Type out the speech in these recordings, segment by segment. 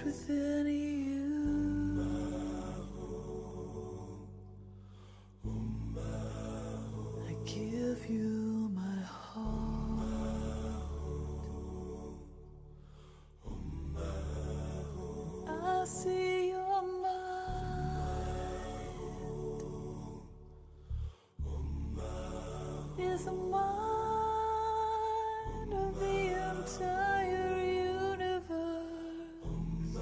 rest within you. I give you my heart. I see your mind is the mind of the entire universe. The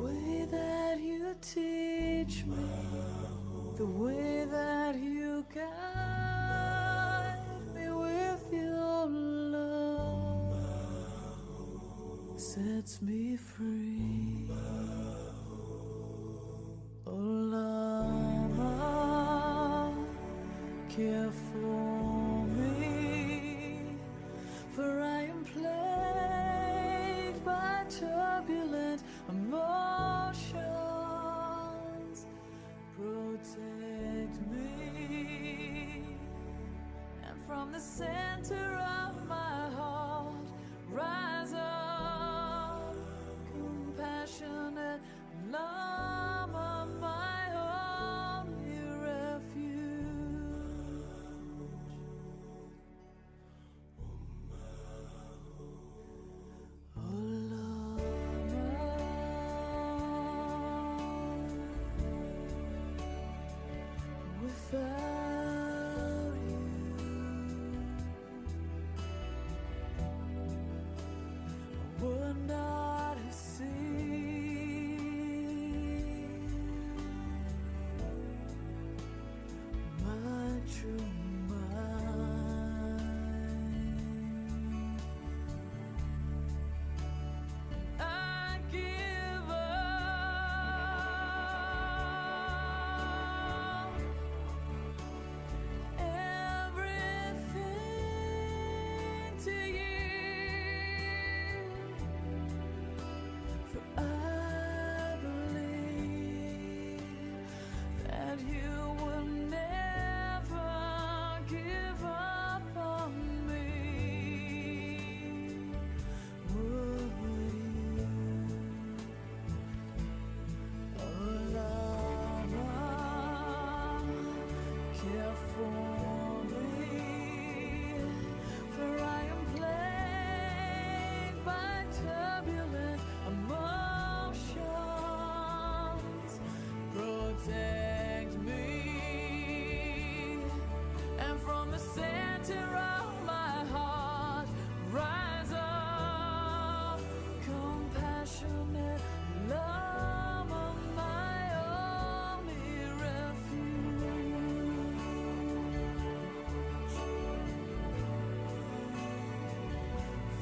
way that you teach me, the way that you guide me with your love sets me free. Oh, Lama, care for me, for I am plagued by turbulent emotions. Protect me, and from the center of my heart rise up compassionate Lama, my only refuge. Oh, Lama, without you I would not have seen my true mind. I give up everything to you, for I believe that you will never give up on me. Would you? Oh, Lama, care for me, for I am plagued by turbulent emotions. Protect me, and from the center of my heart rise up compassionate Lama, my only refuge.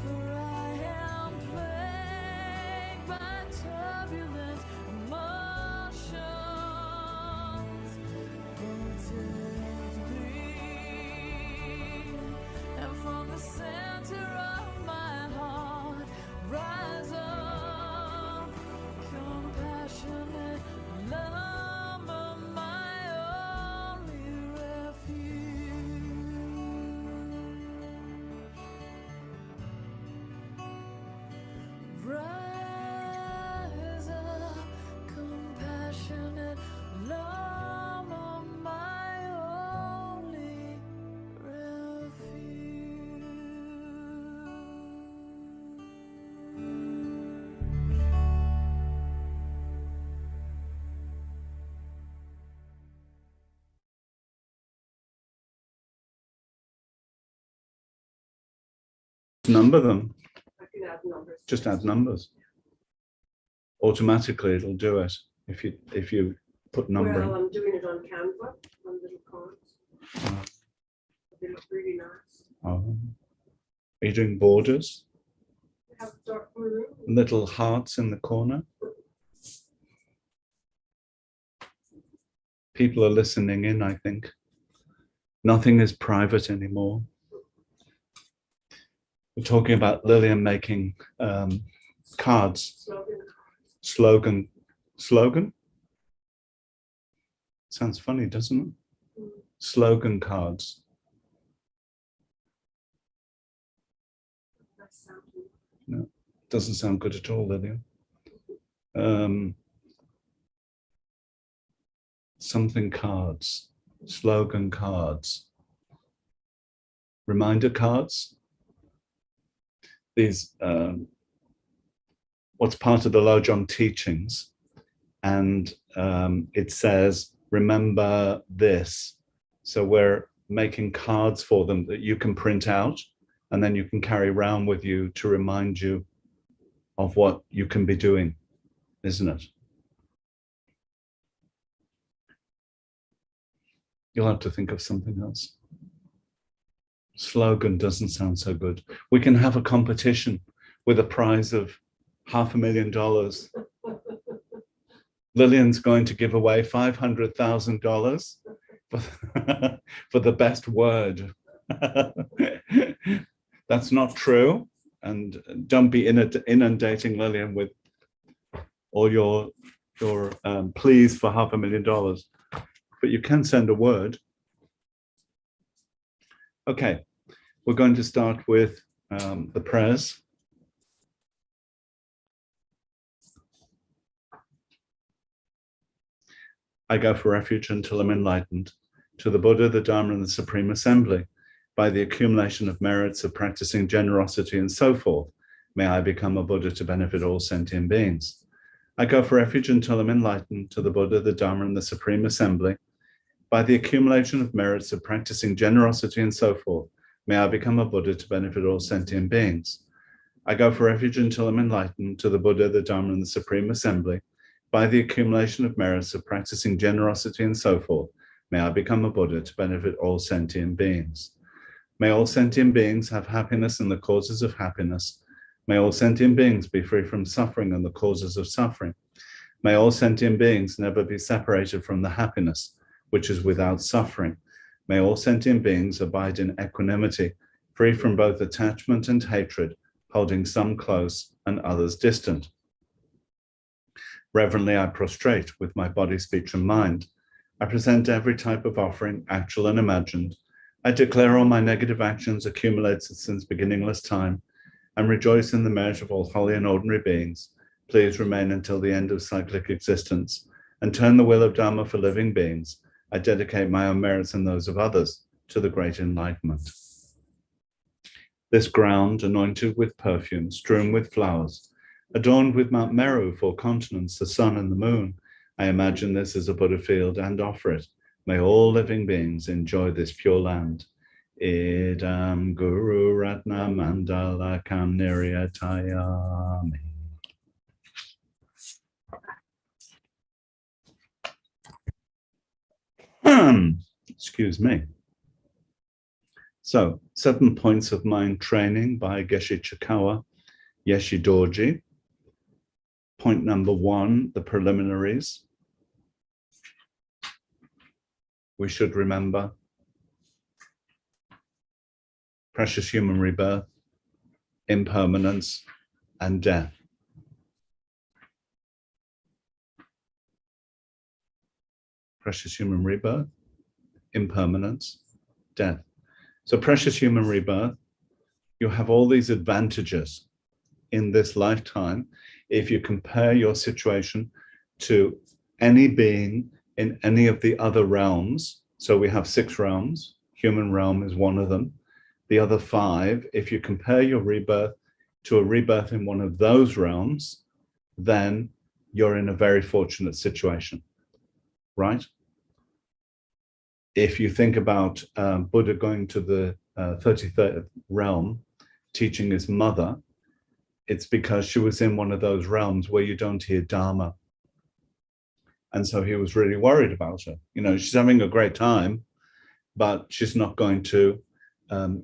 For I am plagued by turbulent emotions. Protect me, and from the center of my heart rise up compassionate Lama, my only refuge. Rise up compassionate Lama, my only refuge. Number them, I can add numbers. just add numbers. Automatically it'll do it if you put numbering. Well, I'm doing it on Canva, on little cards. They look really nice. Oh. Are you doing borders? They have dark maroon. Little hearts in the corner? People are listening in, I think. Nothing is private anymore. We're talking about Lillian making cards. Slogan? Sounds funny, doesn't it? Slogan cards. No, doesn't sound good at all, Lillian. something cards, slogan cards, reminder cards. These, what's part of the Lojong teachings. And it says, remember this. So we're making cards for them that you can print out and then you can carry around with you to remind you of what you can be doing, isn't it? You'll have to think of something else. Slogan doesn't sound so good. We can have a competition with a prize of $500,000. Lillian's going to give away $500,000 for the best word. That's not true. And don't be inundating Lillian with all your pleas for $500,000. But you can send a word. Okay, we're going to start with the prayers. I go for refuge until I'm enlightened, to the Buddha, the Dharma, and the Supreme Assembly. By the accumulation of merits of practicing generosity and so forth, may I become a Buddha to benefit all sentient beings. I go for refuge until I'm enlightened, to the Buddha, the Dharma, and the Supreme Assembly. By the accumulation of merits of practicing generosity and so forth, may I become a Buddha to benefit all sentient beings. I go for refuge until I'm enlightened, to the Buddha, the Dharma, and the Supreme Assembly. By the accumulation of merits of practicing generosity and so forth, may I become a Buddha to benefit all sentient beings. May all sentient beings have happiness and the causes of happiness. May all sentient beings be free from suffering and the causes of suffering. May all sentient beings never be separated from the happiness which is without suffering. May all sentient beings abide in equanimity, free from both attachment and hatred, holding some close and others distant. Reverently, I prostrate with my body, speech, and mind. I present every type of offering, actual and imagined. I declare all my negative actions accumulated since beginningless time, and rejoice in the merit of all holy and ordinary beings. Please remain until the end of cyclic existence, and turn the will of Dharma for living beings. I dedicate my own merits and those of others to the great enlightenment. This ground, anointed with perfume, strewn with flowers, adorned with Mount Meru, 4 continents, the sun and the moon. I imagine this as a Buddha field and offer it. May all living beings enjoy this pure land. Idam Guru Ratna Mandala Kam Niryatayami. Excuse me. So, 7 points of mind training by Geshe Chikawa, Yeshi Dorji. Point number 1, the preliminaries. We should remember precious human rebirth, impermanence, and death. Precious human rebirth, impermanence, death. So precious human rebirth, you have all these advantages in this lifetime if you compare your situation to any being in any of the other realms. So we have 6 realms, human realm is one of them. The other 5, if you compare your rebirth to a rebirth in one of those realms, then you're in a very fortunate situation, right? If you think about Buddha going to the 33rd realm, teaching his mother, it's because she was in one of those realms where you don't hear Dharma. And so he was really worried about her. You know, she's having a great time, but she's not going to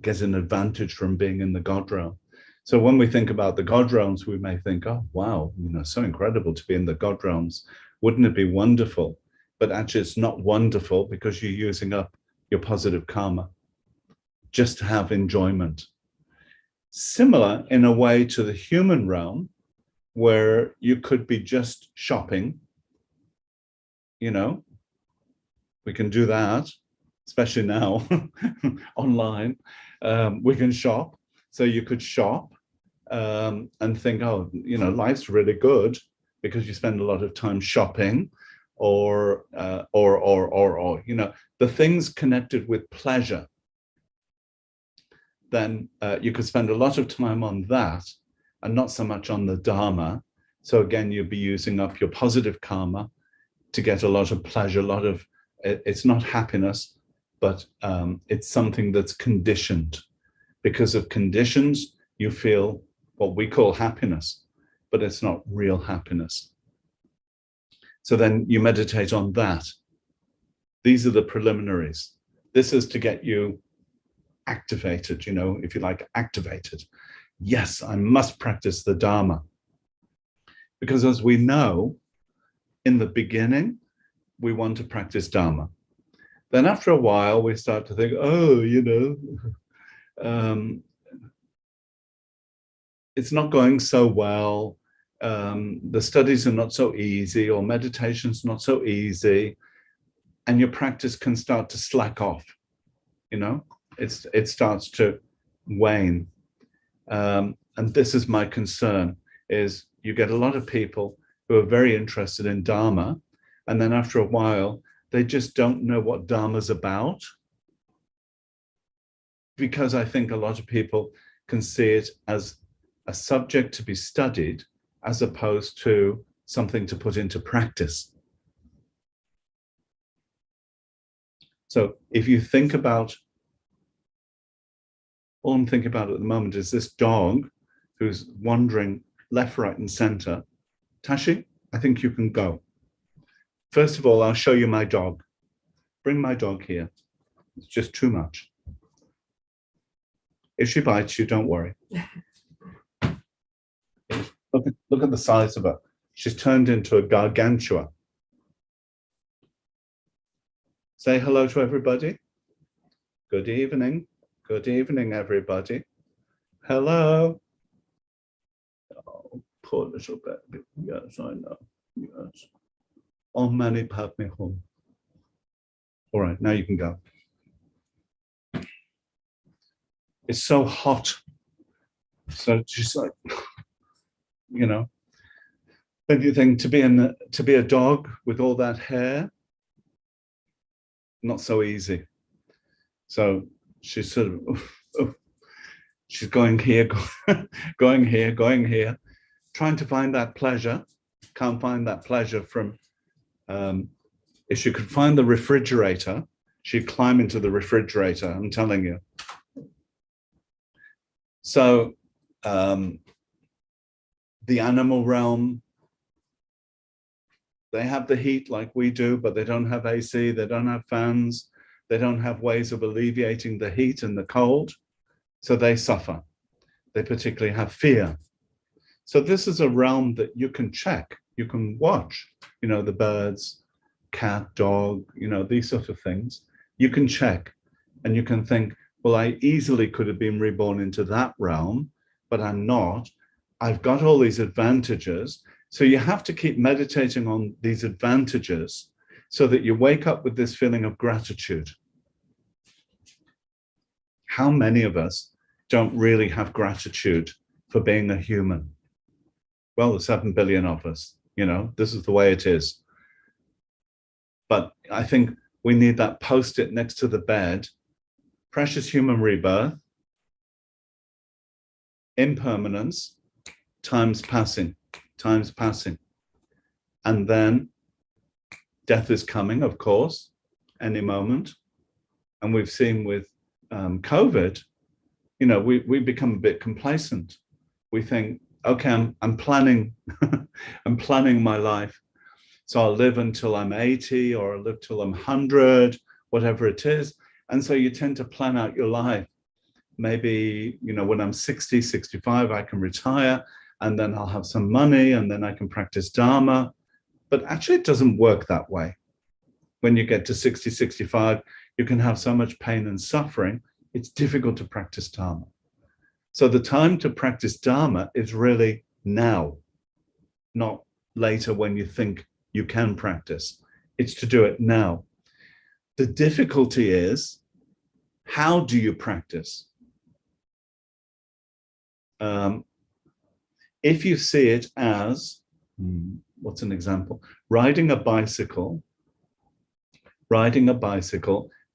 get an advantage from being in the God realm. So when we think about the God realms, we may think, oh, wow, you know, so incredible to be in the God realms. Wouldn't it be wonderful? But actually it's not wonderful because you're using up your positive karma just to have enjoyment. Similar in a way to the human realm, where you could be just shopping. You know, we can do that, especially now, online. We can shop. So you could shop and think, oh, you know, life's really good because you spend a lot of time shopping or you know, the things connected with pleasure, then you could spend a lot of time on that and not so much on the Dharma. So again, you'd be using up your positive karma to get a lot of pleasure, a lot of, it's not happiness, but it's something that's conditioned. Because of conditions, you feel what we call happiness, but it's not real happiness. So then you meditate on that. These are the preliminaries. This is to get you activated, you know, if you like, activated. Yes, I must practice the Dharma. Because as we know, in the beginning, we want to practice Dharma. Then after a while, we start to think, oh, you know, it's not going so well. The studies are not so easy, or meditation's not so easy. And your practice can start to slack off, you know, it starts to wane. And this is my concern, is you get a lot of people who are very interested in Dharma, and then after a while, they just don't know what Dharma's about. Because I think a lot of people can see it as a subject to be studied, as opposed to something to put into practice. So if you think about, all I'm thinking about at the moment is this dog who's wandering left, right, and center. Tashi, I think you can go. First of all, I'll show you my dog. Bring my dog here. It's just too much. If she bites you, don't worry. Look at the size of her. She's turned into a gargantua. Say hello to everybody. Good evening. Good evening, everybody. Hello. Oh, poor little baby. Yes, I know. Yes. Om Mani Padme Hum. All right, now you can go. It's so hot. So just like, you know, then you think to be a dog with all that hair, not so easy. So she's sort of, she's going here, going here, going here, trying to find that pleasure. Can't find that pleasure from, if she could find the refrigerator, she'd climb into the refrigerator, I'm telling you. So the animal realm, they have the heat like we do, but they don't have AC, they don't have fans, they don't have ways of alleviating the heat and the cold, so they suffer. They particularly have fear. So this is a realm that you can check, you can watch, you know, the birds, cat, dog, you know, these sort of things. You can check and you can think, well, I easily could have been reborn into that realm, but I'm not. I've got all these advantages. So you have to keep meditating on these advantages so that you wake up with this feeling of gratitude. How many of us don't really have gratitude for being a human? Well, the 7 billion of us, you know, this is the way it is. But I think we need that post-it next to the bed. Precious human rebirth, impermanence, time's passing, time's passing. And then death is coming, of course, any moment. And we've seen with COVID, you know, we become a bit complacent. We think, okay, I'm planning, I'm planning my life. So I'll live until I'm 80 or I'll live till I'm 100, whatever it is. And so you tend to plan out your life. Maybe, you know, when I'm 60, 65, I can retire and then I'll have some money and then I can practice Dharma. But actually it doesn't work that way. When you get to 60, 65, you can have so much pain and suffering, it's difficult to practice Dharma. So the time to practice Dharma is really now, not later when you think you can practice. It's to do it now. The difficulty is, how do you practice? If you see it as, what's an example? Riding a bicycle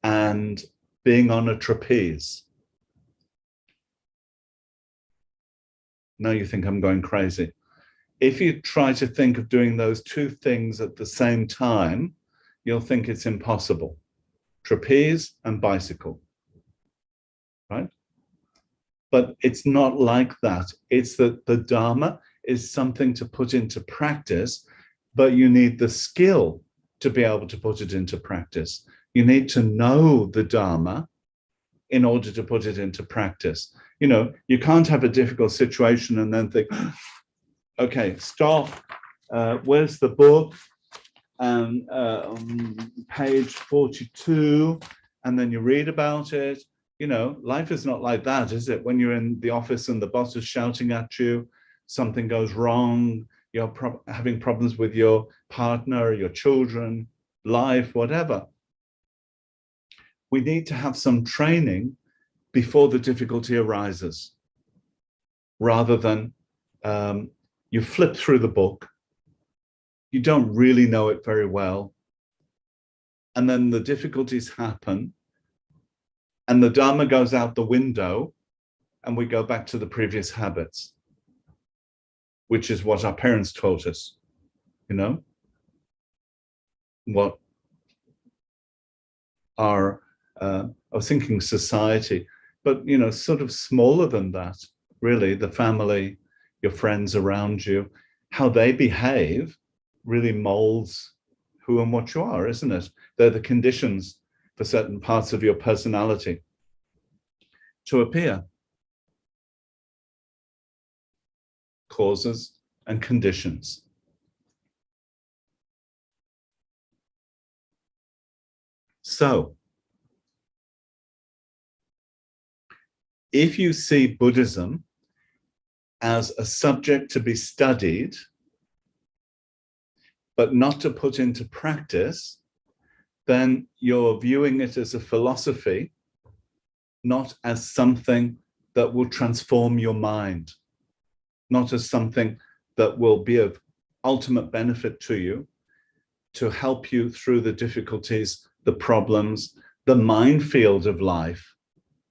and being on a trapeze. Now you think I'm going crazy. If you try to think of doing those two things at the same time, you'll think it's impossible. Trapeze and bicycle, right? But it's not like that. It's that the Dharma is something to put into practice, but you need the skill to be able to put it into practice. You need to know the Dharma in order to put it into practice. You know, you can't have a difficult situation and then think, okay, stop, where's the book? And page 42, and then you read about it. You know, life is not like that, is it? When you're in the office and the boss is shouting at you, something goes wrong, you're having problems with your partner, your children, life, whatever. We need to have some training before the difficulty arises, rather than you flip through the book, you don't really know it very well, and then the difficulties happen, and the Dharma goes out the window, and we go back to the previous habits, which is what our parents taught us, you know, what our, I was thinking society, but, you know, sort of smaller than that, really, the family, your friends around you, how they behave really molds who and what you are, isn't it? They're the conditions for certain parts of your personality to appear. Causes and conditions. So, if you see Buddhism as a subject to be studied, but not to put into practice, then you're viewing it as a philosophy, not as something that will transform your mind, not as something that will be of ultimate benefit to you, to help you through the difficulties, the problems, the minefield of life.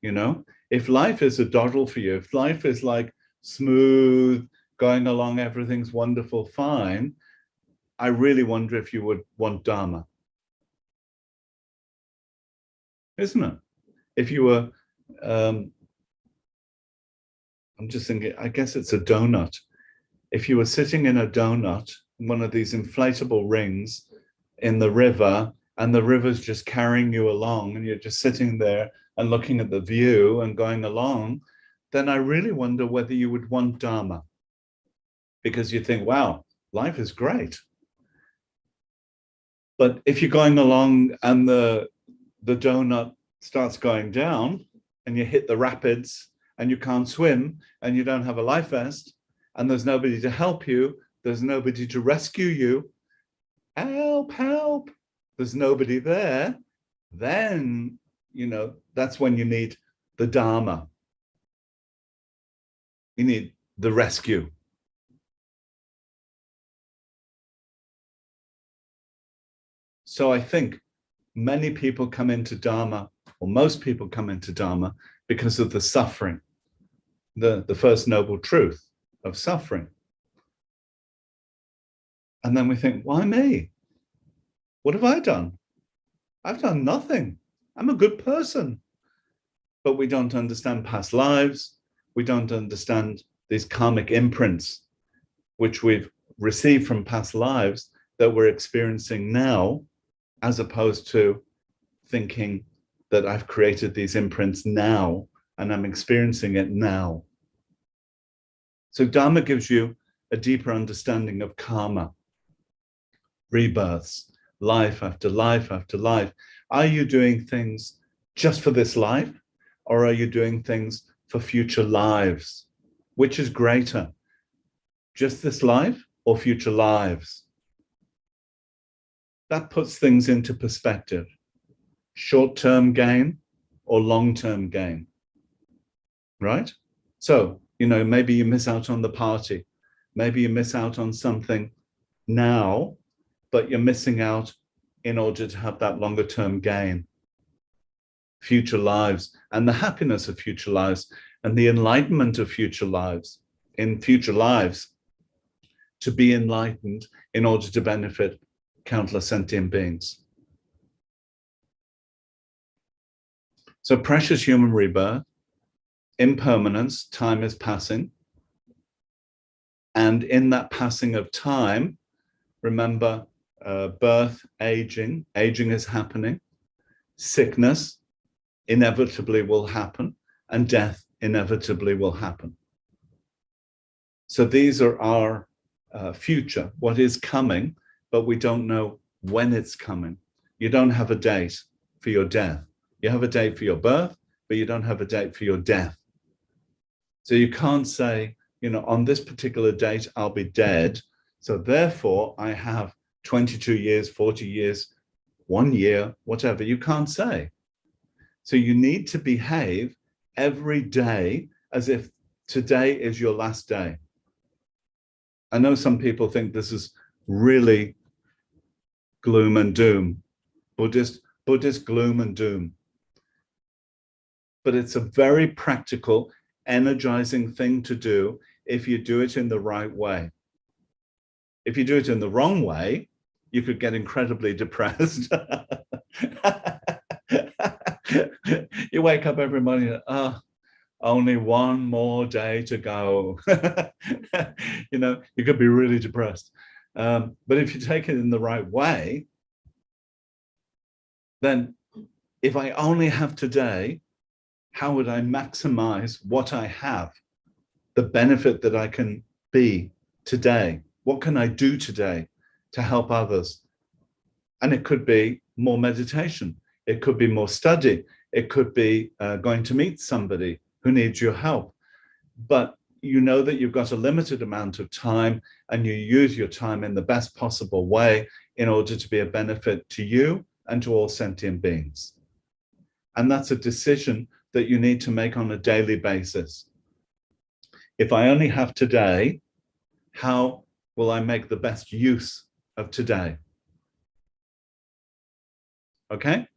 You know, if life is a doddle for you, if life is like smooth, going along, everything's wonderful, fine, I really wonder if you would want Dharma. Isn't it? If you were, I'm just thinking, I guess it's a donut. If you were sitting in a donut, one of these inflatable rings in the river, and the river's just carrying you along, and you're just sitting there and looking at the view and going along, then I really wonder whether you would want Dharma. Because you think, wow, life is great. But if you're going along and the donut starts going down and you hit the rapids and you can't swim and you don't have a life vest and there's nobody to help you, there's nobody to rescue you, help, help, there's nobody there, then, you know, that's when you need the Dharma. You need the rescue. So I think many people come into Dharma, or most people come into Dharma because of the suffering, the first noble truth of suffering. And then we think, why me? What have I done? I've done nothing. I'm a good person. But we don't understand past lives. We don't understand these karmic imprints, which we've received from past lives that we're experiencing now, as opposed to thinking that I've created these imprints now and I'm experiencing it now. So Dharma gives you a deeper understanding of karma, rebirths, life after life after life. Are you doing things just for this life, or are you doing things for future lives? Which is greater, just this life or future lives? That puts things into perspective. Short-term gain or long-term gain, right? So, you know, maybe you miss out on the party. Maybe you miss out on something now, but you're missing out in order to have that longer term gain, future lives, and the happiness of future lives, and the enlightenment of future lives, in future lives, to be enlightened in order to benefit countless sentient beings. So precious human rebirth, impermanence, time is passing. And in that passing of time, remember, birth, aging is happening, sickness inevitably will happen, and death inevitably will happen. So these are our future, what is coming, but we don't know when it's coming. You don't have a date for your death. You have a date for your birth, but you don't have a date for your death. So you can't say, you know, on this particular date, I'll be dead. So therefore I have 22 years, 40 years, 1 year, whatever. You can't say. So you need to behave every day as if today is your last day. I know some people think this is really gloom and doom, Buddhist gloom and doom. But it's a very practical, energizing thing to do if you do it in the right way. If you do it in the wrong way, you could get incredibly depressed. You wake up every morning, only one more day to go. You know, you could be really depressed. But if you take it in the right way, then if I only have today, how would I maximize what I have, the benefit that I can be today? What can I do today to help others? And it could be more meditation. It could be more study. It could be going to meet somebody who needs your help. But you know that you've got a limited amount of time, and you use your time in the best possible way in order to be a benefit to you and to all sentient beings. And that's a decision that you need to make on a daily basis. If I only have today, how will I make the best use of today? Okay?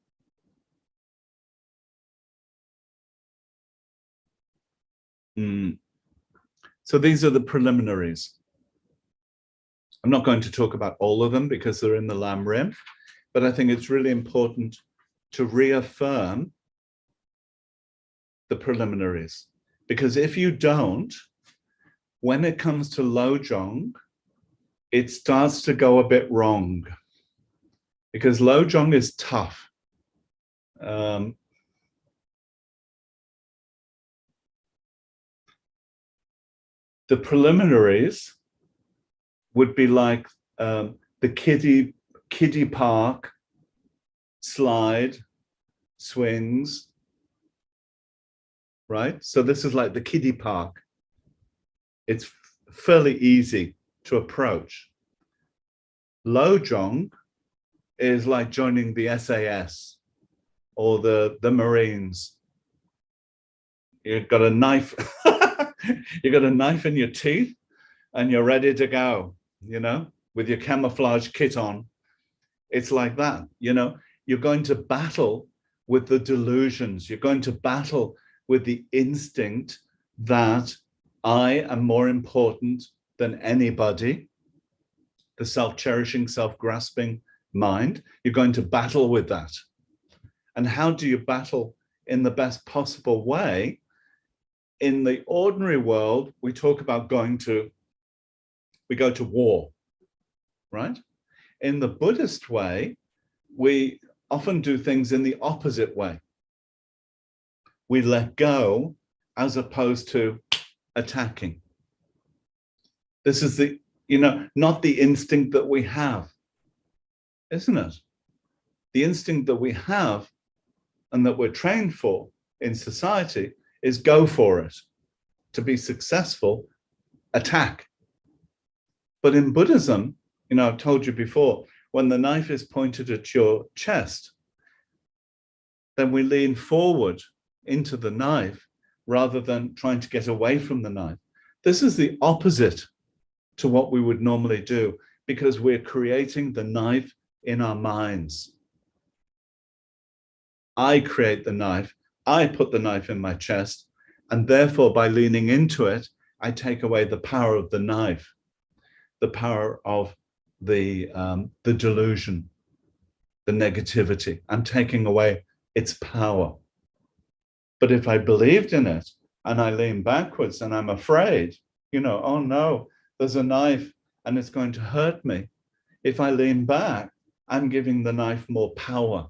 So these are the preliminaries. I'm not going to talk about all of them because they're in the Lam Rim, but I think it's really important to reaffirm the preliminaries. Because if you don't, when it comes to Lojong, it starts to go a bit wrong. Because Lojong is tough. The preliminaries would be like the kiddie park, slide, swings, right? So this is like the kiddie park. It's fairly easy to approach. Lojong is like joining the SAS or the Marines. You've got a knife. You got a knife in your teeth and you're ready to go, you know, with your camouflage kit on. It's like that, you know, you're going to battle with the delusions. You're going to battle with the instinct that I am more important than anybody, the self-cherishing, self-grasping mind. You're going to battle with that. And how do you battle in the best possible way? In the ordinary world, we talk about we go to war, right? In the Buddhist way, we often do things in the opposite way. We let go as opposed to attacking. This is the, you know, not the instinct that we have, isn't it? The instinct that we have and that we're trained for in society is go for it. To be successful, attack. But in Buddhism, you know, I've told you before, when the knife is pointed at your chest, then we lean forward into the knife rather than trying to get away from the knife. This is the opposite to what we would normally do. because we're creating the knife in our minds. I create the knife, I put the knife in my chest, and therefore by leaning into it, I take away the power of the knife, the power of the delusion, the negativity. I'm taking away its power. But if I believed in it and I lean backwards and I'm afraid, you know, oh no, there's a knife and it's going to hurt me. If I lean back, I'm giving the knife more power,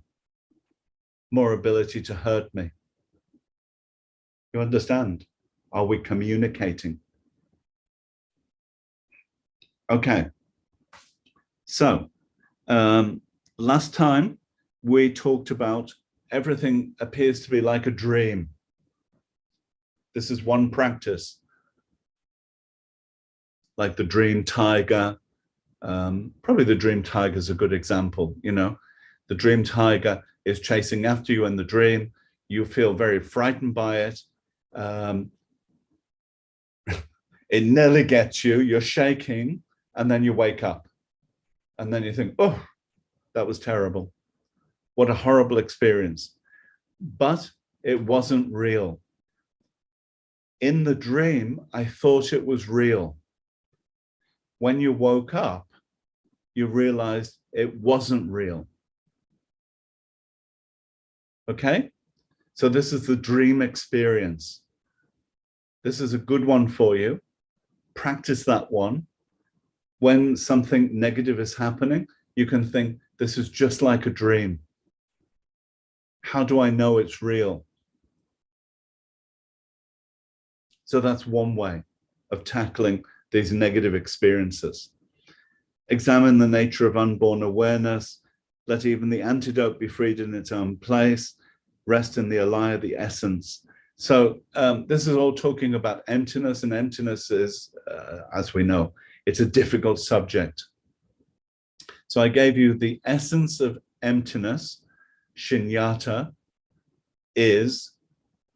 more ability to hurt me. You understand? Are we communicating? Okay. So last time we talked about everything appears to be like a dream. This is one practice, like the dream tiger. Probably the dream tiger is a good example. You know, the dream tiger is chasing after you in the dream. You feel very frightened by it. It nearly gets you. You're shaking, and then you wake up, and then you think, "Oh, that was terrible. What a horrible experience." But it wasn't real. In the dream, I thought it was real. When you woke up, you realized it wasn't real. Okay? So this is the dream experience. This is a good one for you. Practice that one. When something negative is happening, you can think, this is just like a dream. How do I know it's real? So that's one way of tackling these negative experiences. Examine the nature of unborn awareness. Let even the antidote be freed in its own place. Rest in the alaya, the essence. So this is all talking about emptiness, and emptiness is, as we know, it's a difficult subject. So I gave you the essence of emptiness. Shunyata is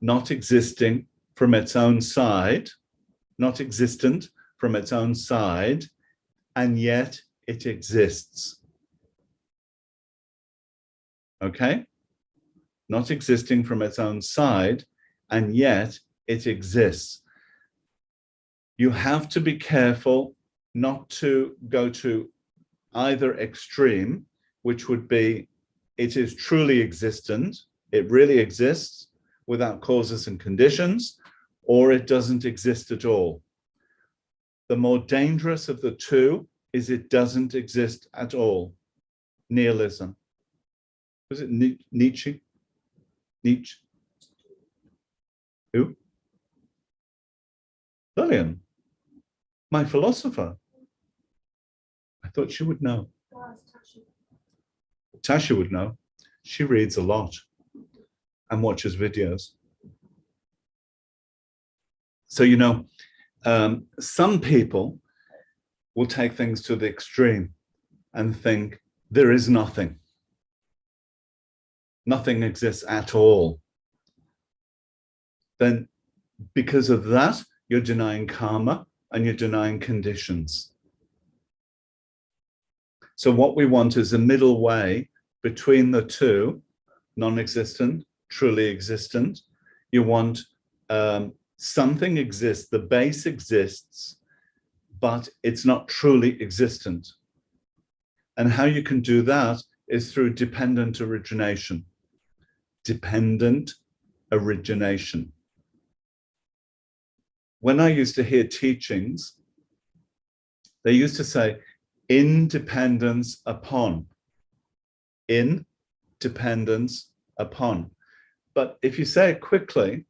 not existing from its own side, not existent from its own side, and yet it exists. Okay? Not existing from its own side, and yet it exists. You have to be careful not to go to either extreme, which would be, it is truly existent, it really exists without causes and conditions, or it doesn't exist at all. The more dangerous of the two is it doesn't exist at all. Nihilism. Was it Nietzsche? Nietzsche? Who? Lillian, my philosopher. I thought she would know. Tasha would know. She reads a lot and watches videos. So, you know, some people will take things to the extreme and think there is nothing. Nothing exists at all. Then because of that, you're denying karma and you're denying conditions. So what we want is a middle way between the two, non-existent, truly existent. You want something exists, the base exists, but it's not truly existent. And how you can do that is through dependent origination. Dependent origination. When I used to hear teachings, they used to say, independence upon. Independence upon. But if you say it quickly,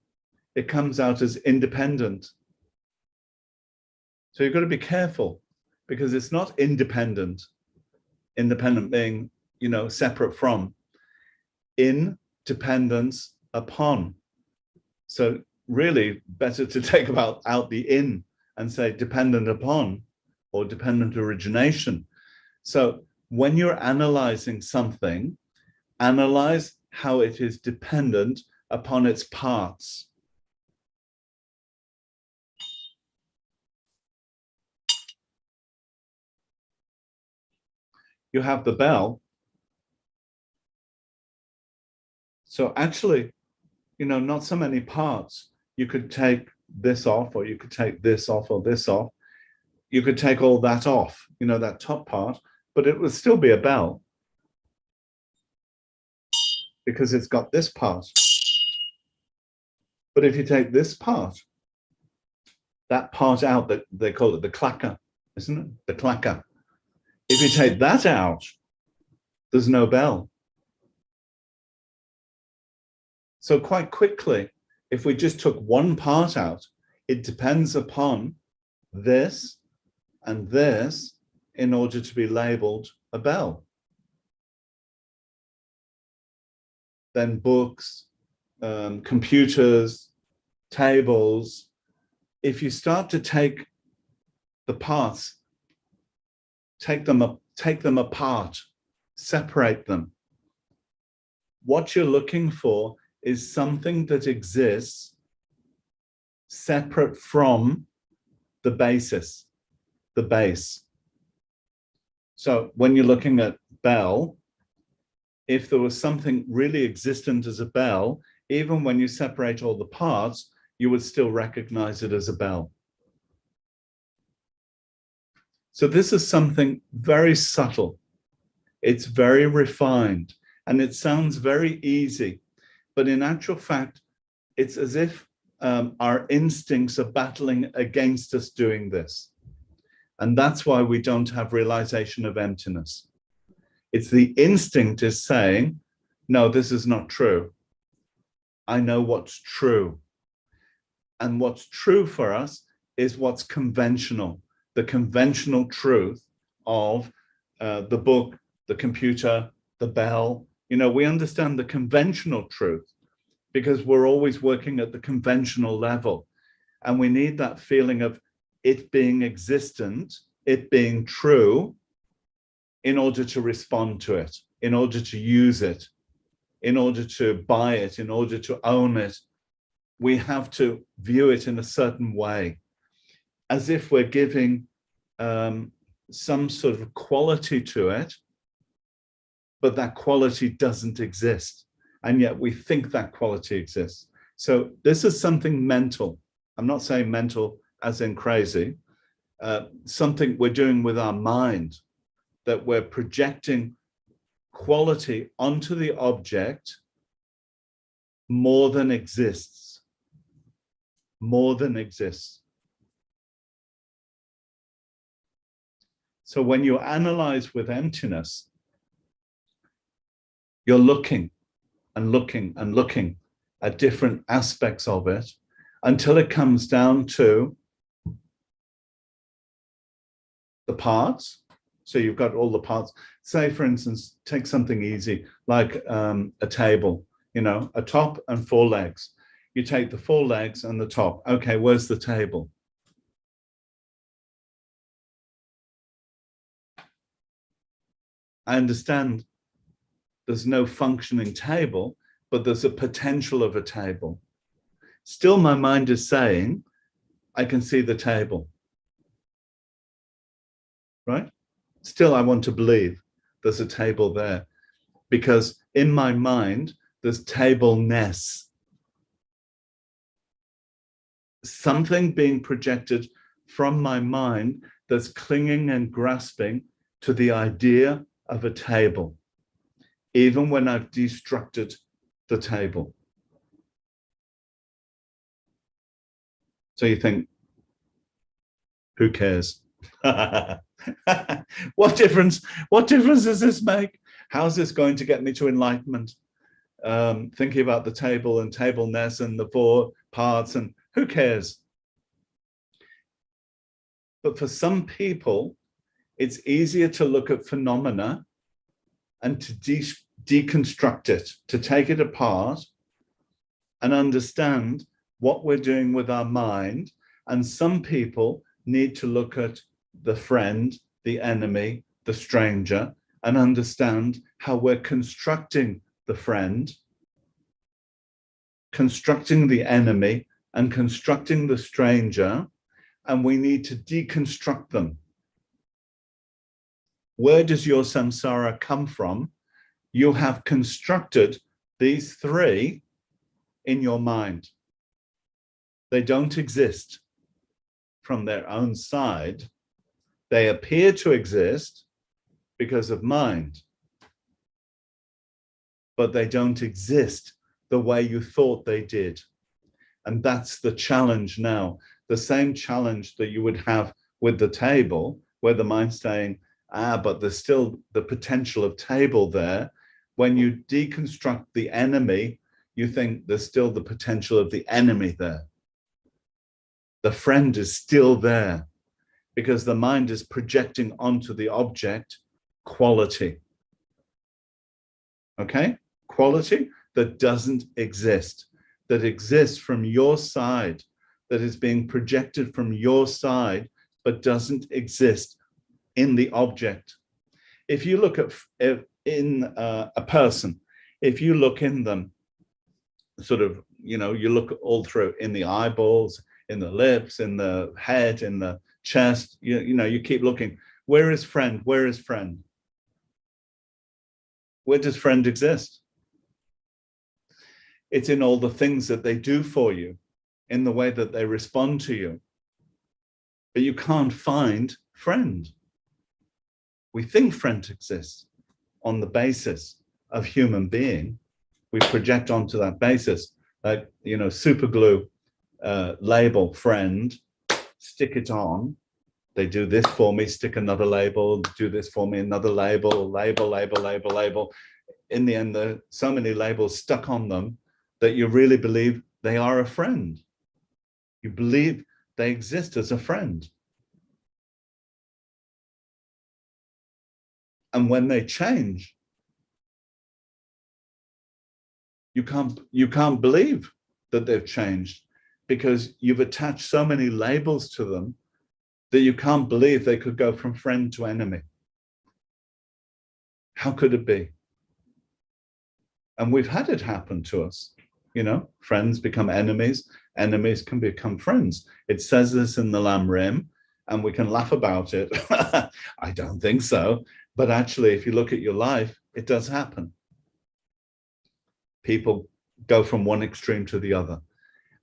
it comes out as independent. So you've got to be careful, because it's not independent. Independent being, you know, separate from. Independence upon. So really better to take out the in and say dependent upon or dependent origination. So when you're analyzing something, analyze how it is dependent upon its parts. you have the bell. So actually, not so many parts. You could take this off, or you could take this off, or this off. You could take all that off, that top part, but it would still be a bell because it's got this part. But if you take this part, that part out, that they call it the clacker, isn't it? The clacker. If you take that out, there's no bell. So quite quickly, if we just took one part out, it depends upon this and this in order to be labeled a bell. Then books, computers, tables. If you start to take the parts, take them apart, separate them, what you're looking for is something that exists separate from the basis, the base. So when you're looking at bell, if there was something really existent as a bell, even when you separate all the parts, you would still recognize it as a bell. So this is something very subtle. It's very refined, and it sounds very easy, but in actual fact, it's as if our instincts are battling against us doing this. And that's why we don't have realization of emptiness. It's the instinct is saying, no, this is not true. I know what's true. And what's true for us is what's conventional, the conventional truth of the book, the computer, the bell. We understand the conventional truth because we're always working at the conventional level. And we need that feeling of it being existent, it being true, in order to respond to it, in order to use it, in order to buy it, in order to own it. We have to view it in a certain way, as if we're giving some sort of quality to it, but that quality doesn't exist. And yet we think that quality exists. So this is something mental. I'm not saying mental as in crazy, something we're doing with our mind, that we're projecting quality onto the object more than exists, more than exists. So when you analyze with emptiness, you're looking and looking and looking at different aspects of it until it comes down to the parts. So you've got all the parts. Say, for instance, take something easy like a table, a top and 4 legs. You take the 4 legs and the top. Okay, where's the table? I understand there's no functioning table, but there's a potential of a table. Still, my mind is saying, I can see the table, right? Still, I want to believe there's a table there because in my mind, there's tableness. Something being projected from my mind that's clinging and grasping to the idea of a table, even when I've destructed the table. So you think, who cares? What difference does this make? How's this going to get me to enlightenment? Thinking about the table and tableness and the 4 parts, and who cares? But for some people, it's easier to look at phenomena and to deconstruct it, to take it apart and understand what we're doing with our mind. And some people need to look at the friend, the enemy, the stranger, and understand how we're constructing the friend, constructing the enemy, and constructing the stranger, and we need to deconstruct them. Where does your samsara come from? You have constructed these three in your mind. They don't exist from their own side. They appear to exist because of mind, but they don't exist the way you thought they did. And that's the challenge now. The same challenge that you would have with the table, where the mind's saying, but there's still the potential of table there. When you deconstruct the enemy, you think there's still the potential of the enemy there. The friend is still there because the mind is projecting onto the object quality. Okay? Quality that doesn't exist, that exists from your side, that is being projected from your side, but doesn't exist in the object. If you look at a person, if you look in them, sort of, you look all through, in the eyeballs, in the lips, in the head, in the chest, you keep looking. Where is friend? Where is friend? Where does friend exist? It's in all the things that they do for you, in the way that they respond to you. But you can't find friend. We think friend exists on the basis of human being. We project onto that basis, like, super glue, label friend, stick it on. They do this for me, stick another label, do this for me, another label, label, label, label, label. In the end, there are so many labels stuck on them that you really believe they are a friend. You believe they exist as a friend. And when they change, you can't believe that they've changed, because you've attached so many labels to them that you can't believe they could go from friend to enemy. How could it be? And we've had it happen to us. Friends become enemies, enemies can become friends. It says this in the Lam Rim, and we can laugh about it. I don't think so. But actually, if you look at your life, it does happen. People go from one extreme to the other.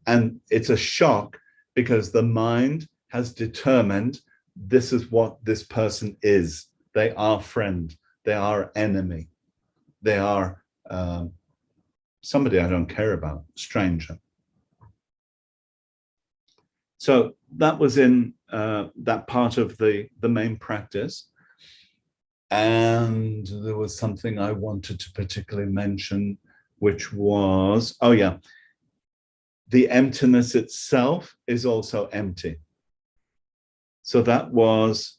And it's a shock, because the mind has determined this is what this person is. They are friend. They are enemy. They are somebody I don't care about, stranger. So that was in that part of the main practice. And there was something I wanted to particularly mention, which was, the emptiness itself is also empty. So that was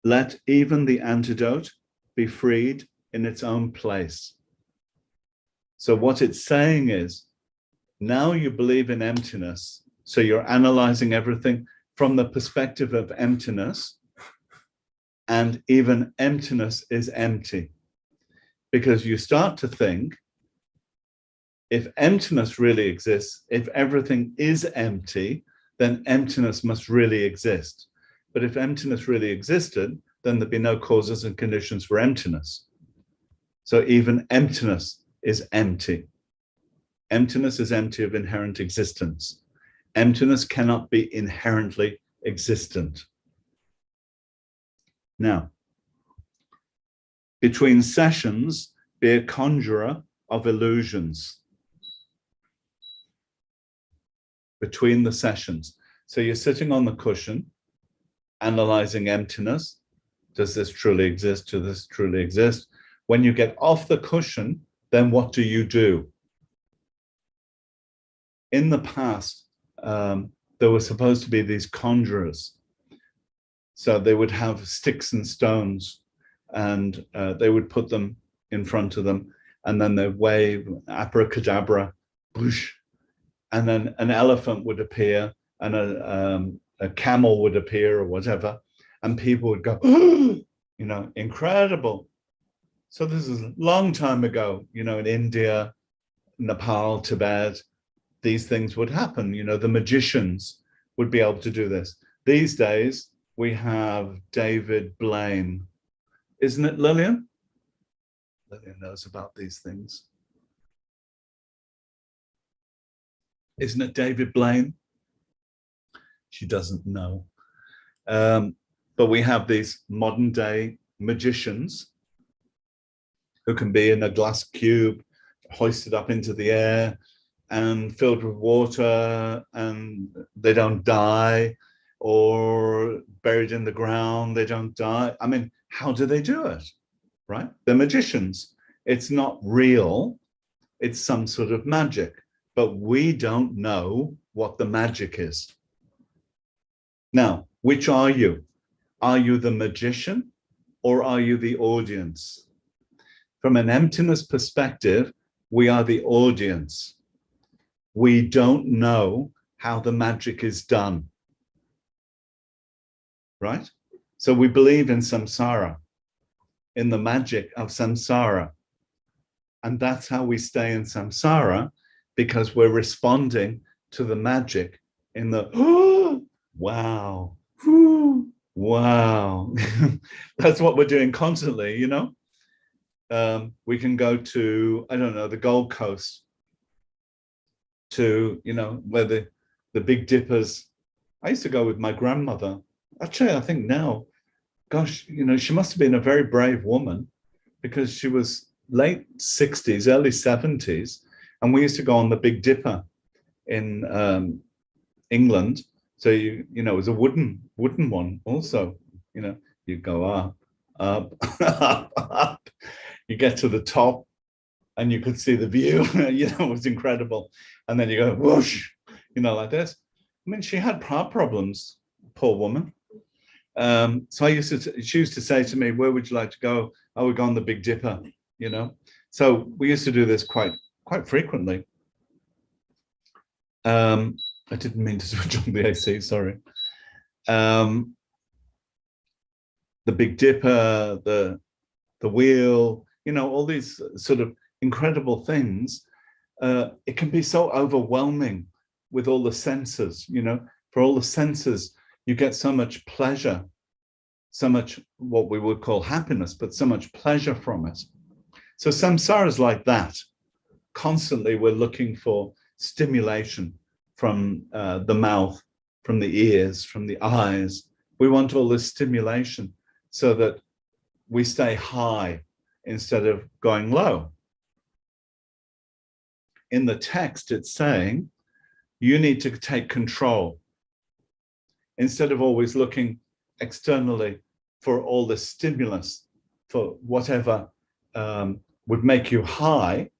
let even the antidote be freed in its own place. So what it's saying is, now you believe in emptiness, so you're analyzing everything from the perspective of emptiness, and even emptiness is empty. Because you start to think, if emptiness really exists, if everything is empty, then emptiness must really exist. But if emptiness really existed, then there'd be no causes and conditions for emptiness. So even emptiness is empty. Emptiness is empty of inherent existence. Emptiness cannot be inherently existent. Now, between sessions, be a conjurer of illusions. Between the sessions. So you're sitting on the cushion, analyzing emptiness. Does this truly exist? Does this truly exist? When you get off the cushion, then what do you do? In the past, there were supposed to be these conjurers. So they would have sticks and stones, and they would put them in front of them, and then they'd wave abracadabra, whoosh, and then an elephant would appear, and a camel would appear, or whatever, and people would go, incredible. So this is a long time ago, in India, Nepal, Tibet, these things would happen. The magicians would be able to do this. These days, we have David Blaine. Isn't it, Lillian? Lillian knows about these things. Isn't it David Blaine? She doesn't know. But we have these modern day magicians who can be in a glass cube, hoisted up into the air and filled with water, and they don't die, or buried in the ground, they don't die. I mean, how do they do it, right? They're magicians. It's not real. It's some sort of magic, but we don't know what the magic is. Now, which are you? Are you the magician or are you the audience? From an emptiness perspective, we are the audience. We don't know how the magic is done, right? So we believe in samsara, in the magic of samsara. And that's how we stay in samsara, because we're responding to the magic in the, oh, wow, whoo, wow. That's what we're doing constantly, you know? We can go to, I don't know, the Gold Coast, to, you know, where the Big Dippers. I used to go with my grandmother. Actually, I think now, gosh, you know, she must have been a very brave woman, because she was late 60s, early 70s. And we used to go on the Big Dipper in England. So, you know, it was a wooden one also. You know, you go up, up, up, up. You get to the top and you could see the view. You know, it was incredible. And then you go whoosh, you know, like this. I mean, she had heart problems, poor woman. So I used to, she used to say to me, where would you like to go? I would go on the Big Dipper, you know. So we used to do this quite frequently. I didn't mean to switch on the AC, sorry. The Big Dipper, the wheel, you know, all these sort of incredible things. It can be so overwhelming with all the senses, you know. For all the senses, you get so much pleasure, so much what we would call happiness, but so much pleasure from it. So samsara is like that. Constantly we're looking for stimulation from the mouth, from the ears, from the eyes. We want all this stimulation so that we stay high instead of going low. In the text, it's saying, you need to take control. Instead of always looking externally for all the stimulus, for whatever would make you high,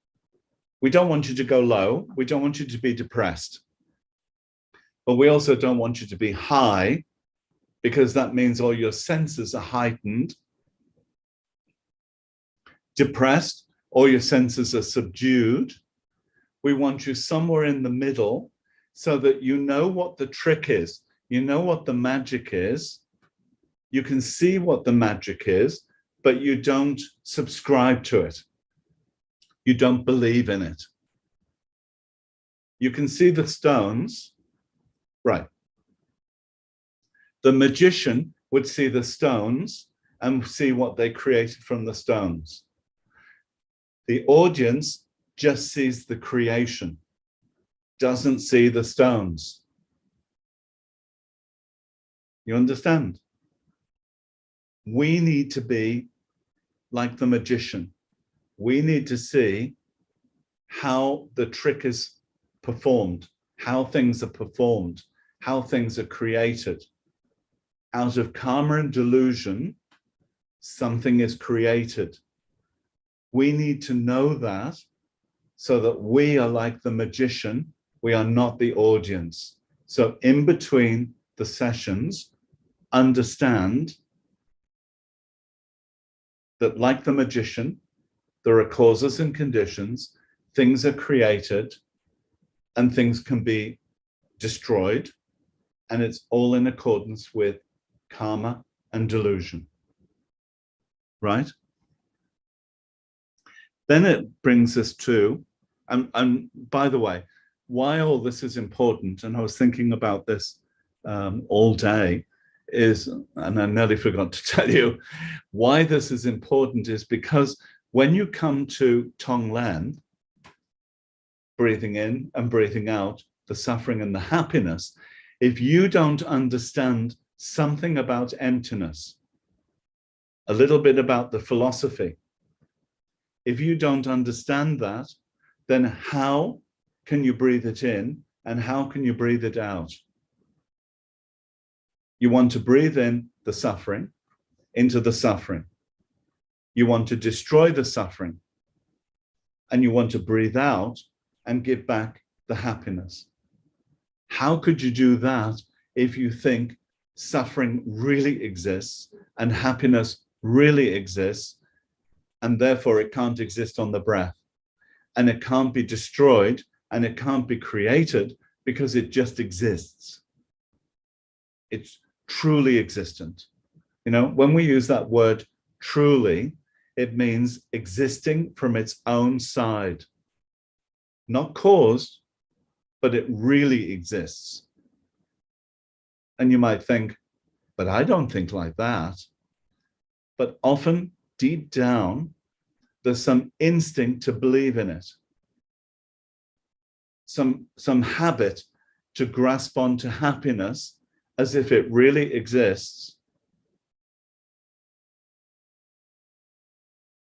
we don't want you to go low. We don't want you to be depressed. But we also don't want you to be high, because that means all your senses are heightened. Depressed, all your senses are subdued. We want you somewhere in the middle, so that you know what the trick is. You know what the magic is. You can see what the magic is, but you don't subscribe to it. You don't believe in it. You can see the stones, right? The magician would see the stones and see what they created from the stones. The audience just sees the creation, doesn't see the stones. You understand? We need to be like the magician. We need to see how the trick is performed, how things are performed, how things are created. Out of karma and delusion, something is created. We need to know that, so that we are like the magician. We are not the audience. So in between the sessions, understand that, like the magician, there are causes and conditions, things are created, and things can be destroyed, and it's all in accordance with karma and delusion, right? Then it brings us to, and by the way, why all this is important, and I was thinking about this all day is, and I nearly forgot to tell you, why this is important is because when you come to Tonglen, breathing in and breathing out, the suffering and the happiness, if you don't understand something about emptiness, a little bit about the philosophy, if you don't understand that, then how can you breathe it in and how can you breathe it out? You want to breathe in the suffering, into the suffering. You want to destroy the suffering, and you want to breathe out and give back the happiness. How could you do that if you think suffering really exists and happiness really exists, and therefore it can't exist on the breath, and it can't be destroyed, and it can't be created because it just exists? It's truly existent. You know, when we use that word truly, it means existing from its own side, not caused, but it really exists. And you might think, but I don't think like that. But often deep down, there's some instinct to believe in it, some habit to grasp onto happiness as if it really exists.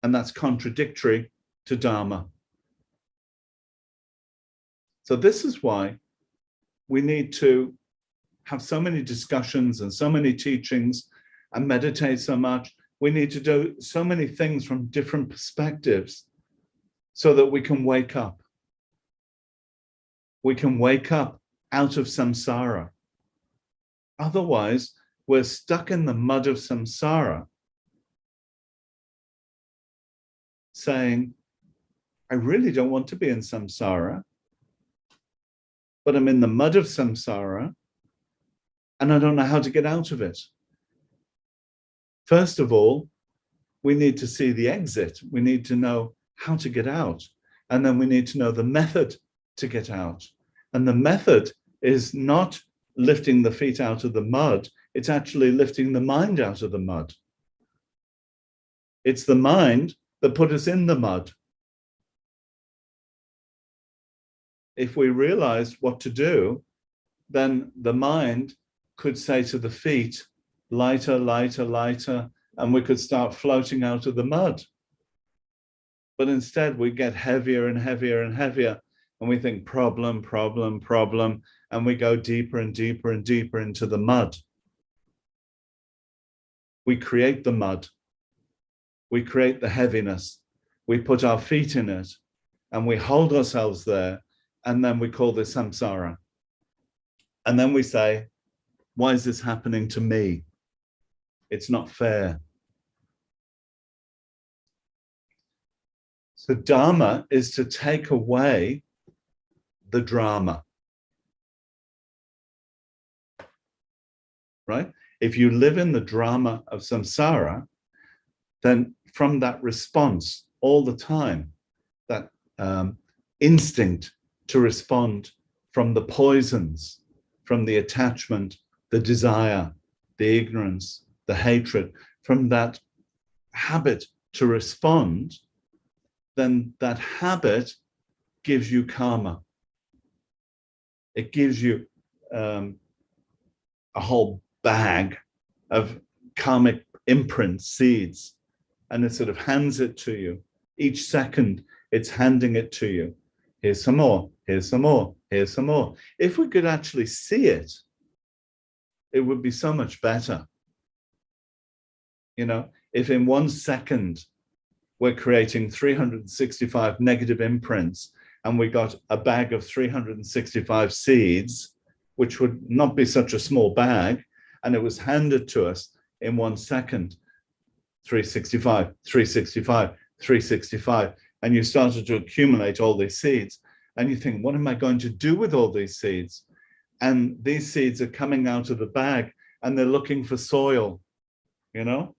And that's contradictory to Dharma. So this is why we need to have so many discussions and so many teachings and meditate so much. We need to do so many things from different perspectives so that we can wake up. We can wake up out of samsara. Otherwise, we're stuck in the mud of samsara, saying, I really don't want to be in samsara, but I'm in the mud of samsara, and I don't know how to get out of it. First of all, we need to see the exit. We need to know how to get out. And then we need to know the method to get out. And the method is not lifting the feet out of the mud. It's actually lifting the mind out of the mud. It's the mind that put us in the mud. If we realize what to do, then the mind could say to the feet, lighter, lighter, lighter, and we could start floating out of the mud. But instead we get heavier and heavier and heavier, and we think problem, problem, problem, and we go deeper and deeper and deeper into the mud. We create the mud. We create the heaviness. We put our feet in it, and we hold ourselves there, and then we call this samsara. And then we say, why is this happening to me? It's not fair. So Dharma is to take away the drama. Right? If you live in the drama of samsara, then from that response all the time, that instinct to respond from the poisons, from the attachment, the desire, the ignorance, the hatred, from that habit to respond, then that habit gives you karma. It gives you a whole bag of karmic imprints, seeds, and it sort of hands it to you. Each second, it's handing it to you. Here's some more, here's some more, here's some more. If we could actually see it, it would be so much better. You know, if in 1 second we're creating 365 negative imprints and we got a bag of 365 seeds, which would not be such a small bag, and it was handed to us in 1 second, 365, 365, 365, and you started to accumulate all these seeds, and you think, what am I going to do with all these seeds? And these seeds are coming out of the bag and they're looking for soil, you know?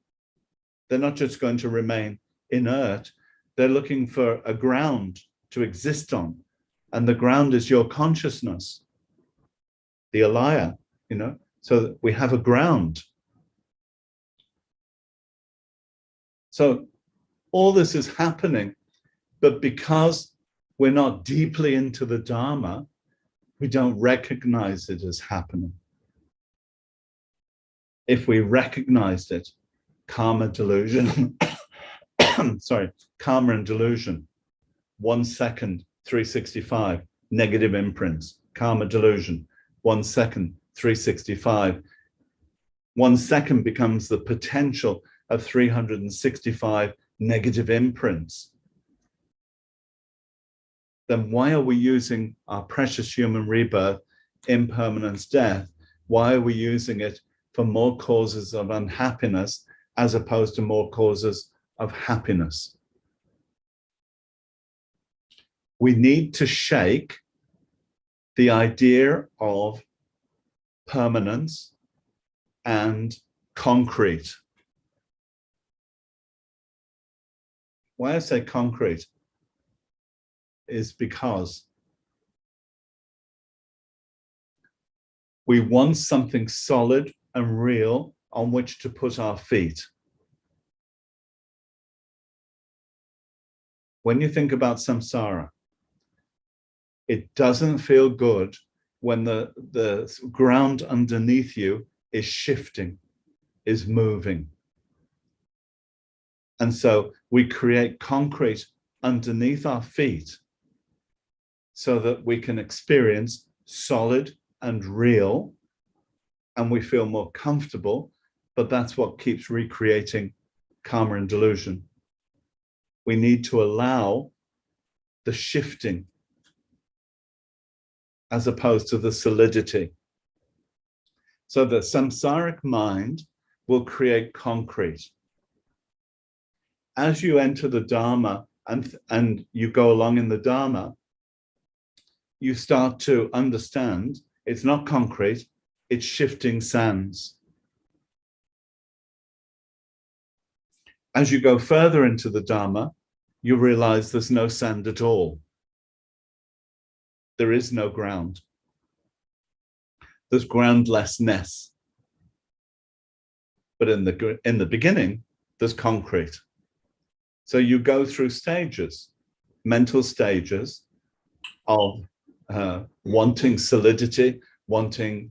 They're not just going to remain inert, they're looking for a ground to exist on. And the ground is your consciousness, the alaya, you know? so that we have a ground. So all this is happening, but because we're not deeply into the Dharma, we don't recognize it as happening. If we recognized it, karma delusion, sorry, karma and delusion, 1 second, 365, negative imprints, karma delusion, 1 second, 365. 1 second becomes the potential of 365 negative imprints. Then why are we using our precious human rebirth, impermanence, death? Why are we using it for more causes of unhappiness as opposed to more causes of happiness? We need to shake the idea of permanence and concrete. Why I say concrete is because we want something solid and real on which to put our feet. When you think about samsara, it doesn't feel good when the ground underneath you is shifting, is moving. And so we create concrete underneath our feet so that we can experience solid and real, and we feel more comfortable, but that's what keeps recreating karma and delusion. We need to allow the shifting as opposed to the solidity. So the samsaric mind will create concrete. As you enter the Dharma and you go along in the Dharma, you start to understand it's not concrete, it's shifting sands. As you go further into the Dharma, you realize there's no sand at all. There is no ground. There's groundlessness. But in the beginning, there's concrete. So you go through stages, mental stages of wanting solidity, wanting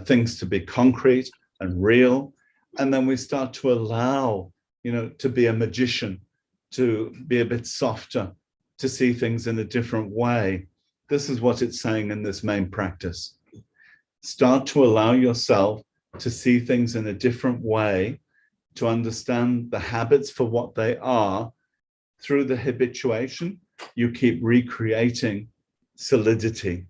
things to be concrete and real. And then we start to allow, to be a magician, to be a bit softer, to see things in a different way. This is what it's saying in this main practice. Start to allow yourself to see things in a different way, to understand the habits for what they are. Through the habituation, you keep recreating solidity.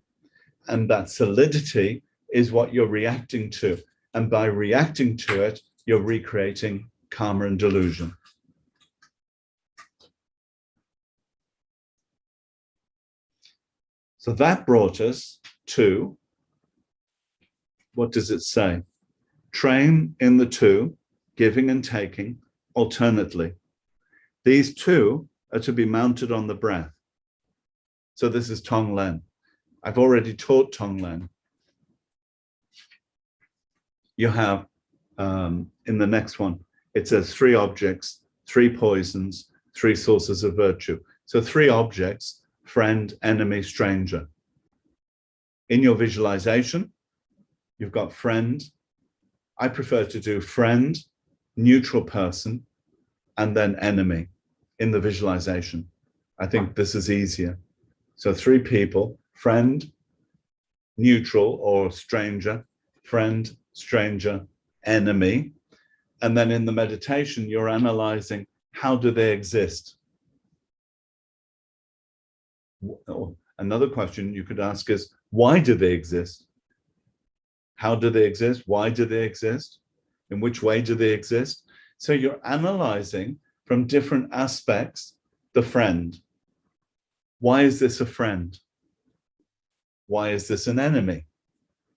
And that solidity is what you're reacting to. And by reacting to it, you're recreating karma and delusion. So that brought us to, what does it say? Train in the two, giving and taking, alternately. These two are to be mounted on the breath. So this is Tonglen. I've already taught Tonglen. You have, in the next one, it says 3 objects, 3 poisons, 3 sources of virtue. So 3 objects, friend, enemy, stranger. In your visualization, you've got friend. I prefer to do friend, neutral person, and then enemy in the visualization. I think this is easier. So 3 people, friend, neutral or stranger, friend, stranger, enemy. And then in the meditation, you're analyzing, how do they exist? Another question you could ask is, why do they exist? How do they exist? Why do they exist? In which way do they exist? So you're analyzing from different aspects the friend. Why is this a friend? Why is this an enemy?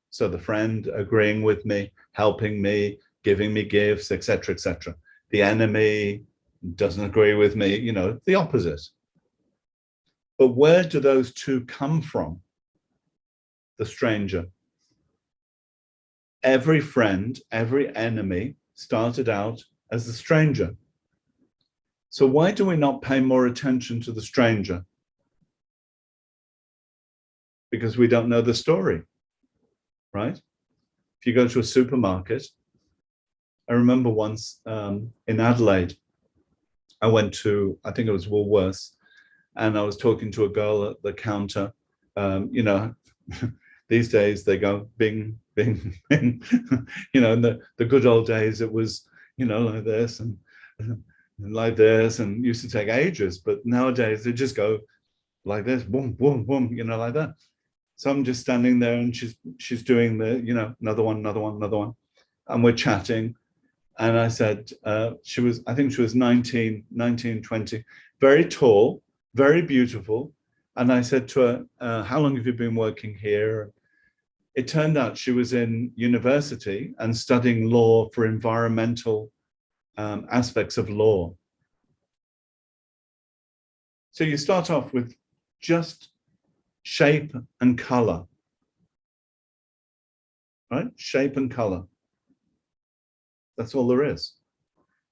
So the friend agreeing with me, helping me, giving me gifts, etc., etc. The enemy doesn't agree with me, the opposite. But where do those two come from? The stranger. every friend, every enemy started out as a stranger. So why do we not pay more attention to the stranger? Because we don't know the story, right? If you go to a supermarket, I remember once in Adelaide, I went to, I think it was Woolworths, and I was talking to a girl at the counter. You know, these days they go bing, bing, bing. You know, in the good old days, it was, you know, like this and like this, and used to take ages. But nowadays they just go like this, boom, boom, boom, you know, like that. So I'm just standing there, and she's doing the, you know, another one, another one, another one, and we're chatting. And I said, she was, I think she was 19, 20, very tall, very beautiful. And I said to her, how long have you been working here? It turned out she was in university and studying law for environmental aspects of law. So you start off with just shape and color, right? Shape and color. That's all there is.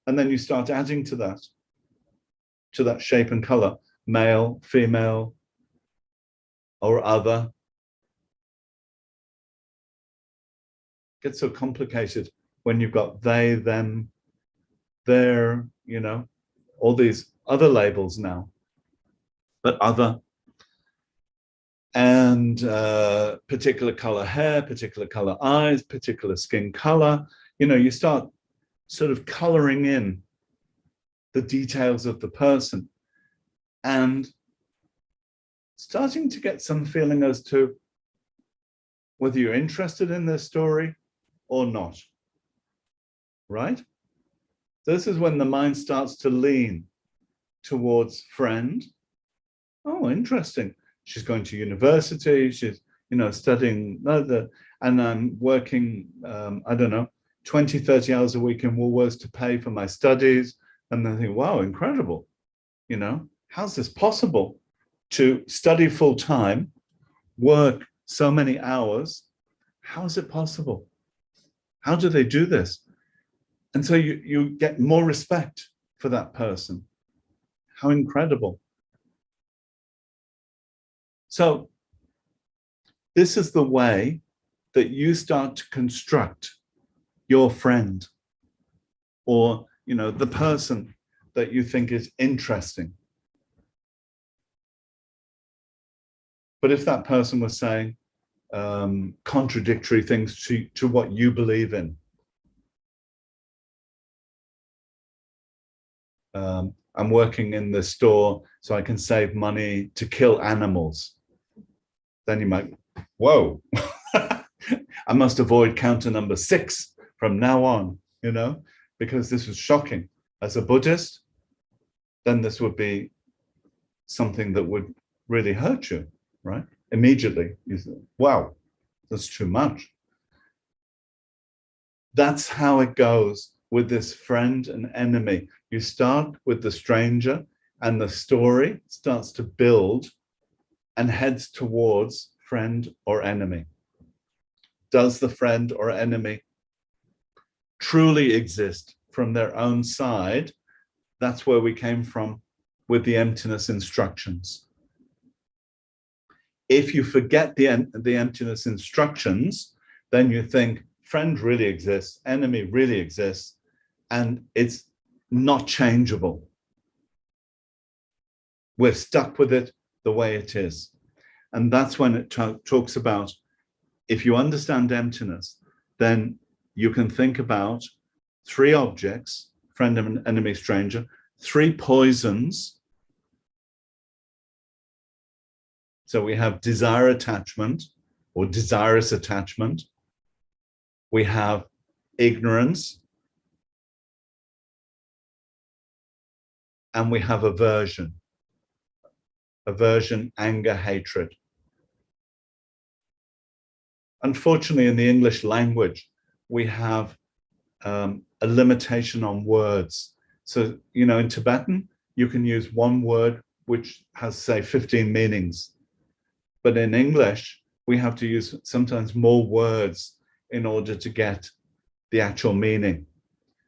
And then you start adding to that shape and color, male, female, or other. It gets so complicated when you've got they, them, their, you know, all these other labels now, but other. And particular color hair, particular color eyes, particular skin color. You know, you start sort of coloring in the details of the person and starting to get some feeling as to whether you're interested in their story or not, right? This is when the mind starts to lean towards friend. Oh, interesting. She's going to university. She's, you know, studying, and I'm working, I don't know, 20, 30 hours a week in Woolworths to pay for my studies. And then I think, wow, incredible. You know, how's this possible to study full time, work so many hours? How is it possible? How do they do this? And so you get more respect for that person. How incredible. So this is the way that you start to construct your friend, or, you know, the person that you think is interesting. But if that person was saying contradictory things to what you believe in, I'm working in the store so I can save money to kill animals, then you might, whoa, I must avoid counter number 6 from now on, you know, because this was shocking. As a Buddhist, then this would be something that would really hurt you, right? Immediately, you say, wow, that's too much. That's how it goes with this friend and enemy. You start with the stranger, and the story starts to build and heads towards friend or enemy. Does the friend or enemy truly exist from their own side? That's where we came from with the emptiness instructions. If you forget the emptiness instructions, then you think friend really exists, enemy really exists, and it's not changeable. We're stuck with it the way it is. And that's when it talks about, if you understand emptiness, then you can think about 3 objects, friend, enemy, stranger, 3 poisons. So we have desire attachment or desirous attachment. We have ignorance. And we have aversion. Aversion, anger, hatred. Unfortunately, in the English language, we have a limitation on words. So, you know, in Tibetan, you can use one word which has, say, 15 meanings. But in English, we have to use sometimes more words in order to get the actual meaning.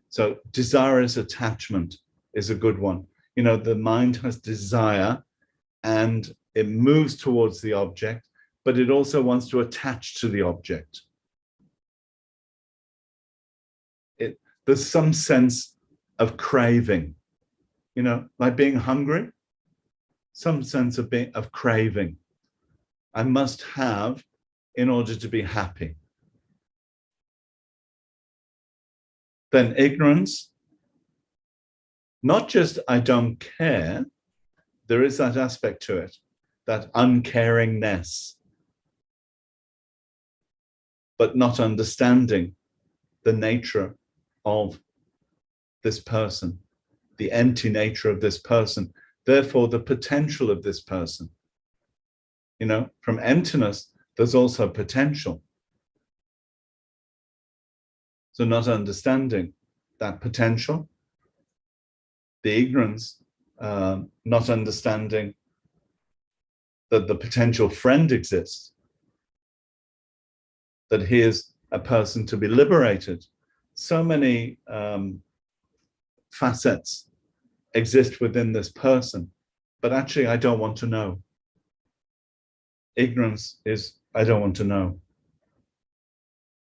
So desirous attachment is a good one. You know, the mind has desire and it moves towards the object, but it also wants to attach to the object. There's some sense of craving, you know, like being hungry, some sense of craving. I must have in order to be happy. Then ignorance, not just I don't care, there is that aspect to it, that uncaringness, but not understanding the nature of this person, the empty nature of this person, therefore the potential of this person. You know, from emptiness, there's also potential. So not understanding that potential, the ignorance, not understanding that the potential friend exists, that he is a person to be liberated. So many facets exist within this person, but actually I don't want to know. Ignorance is, I don't want to know.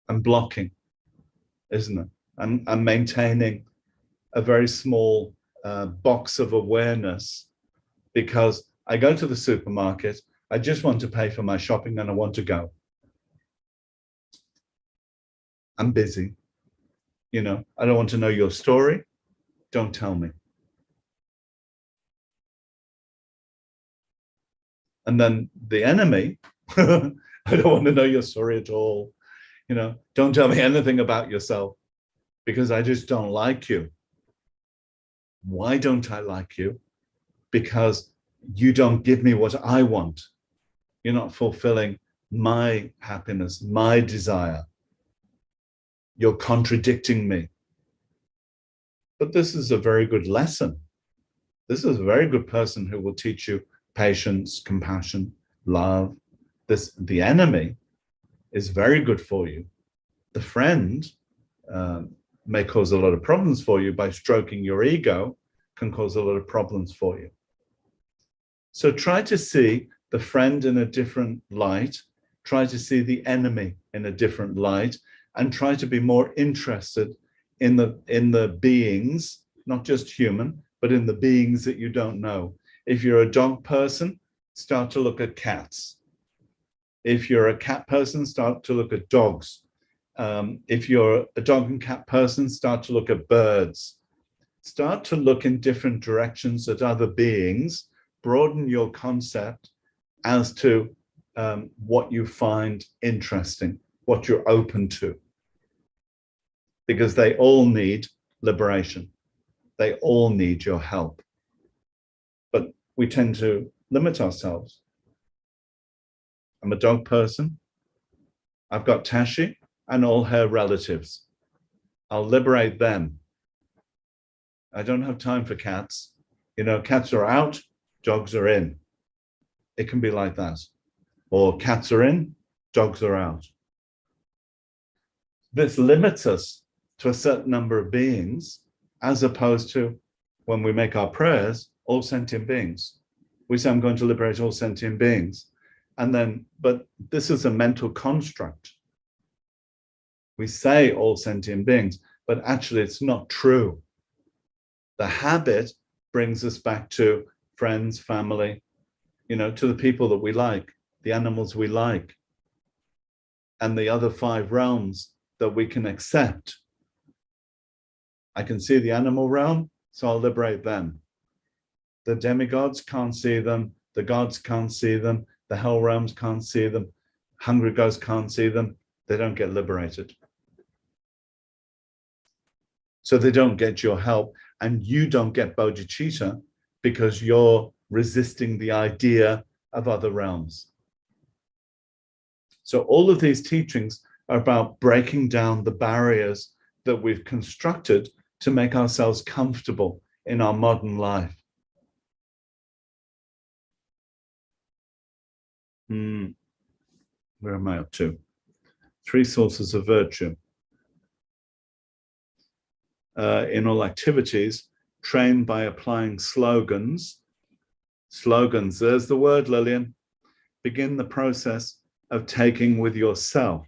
I'm blocking, isn't it? I'm maintaining a very small box of awareness because I go to the supermarket, I just want to pay for my shopping and I want to go. I'm busy. You know, I don't want to know your story. Don't tell me. And then the enemy, I don't want to know your story at all. You know, don't tell me anything about yourself because I just don't like you. Why don't I like you? Because you don't give me what I want. You're not fulfilling my happiness, my desire. You're contradicting me. But this is a very good lesson. This is a very good person who will teach you patience, compassion, love. The enemy is very good for you. The friend may cause a lot of problems for you by stroking your ego, can cause a lot of problems for you. So try to see the friend in a different light, try to see the enemy in a different light, and try to be more interested in the beings, not just human, but in the beings that you don't know. If you're a dog person, start to look at cats. If you're a cat person, start to look at dogs. If you're a dog and cat person, start to look at birds. Start to look in different directions at other beings, broaden your concept as to what you find interesting, what you're open to. Because they all need liberation. They all need your help. But we tend to limit ourselves. I'm a dog person. I've got Tashi and all her relatives. I'll liberate them. I don't have time for cats. You know, cats are out, dogs are in. It can be like that. Or cats are in, dogs are out. This limits us to a certain number of beings, as opposed to when we make our prayers, all sentient beings. We say, I'm going to liberate all sentient beings. And then, but this is a mental construct. We say all sentient beings, but actually it's not true. The habit brings us back to friends, family, you know, to the people that we like, the animals we like, and the other 5 realms that we can accept. I can see the animal realm, so I'll liberate them. The demigods can't see them, the gods can't see them, the hell realms can't see them, hungry ghosts can't see them, they don't get liberated. So they don't get your help, and you don't get bodhicitta because you're resisting the idea of other realms. So all of these teachings are about breaking down the barriers that we've constructed to make ourselves comfortable in our modern life. Where am I up to? Three sources of virtue. In all activities, train by applying slogans. Slogans, there's the word, Lillian. Begin the process of taking with yourself.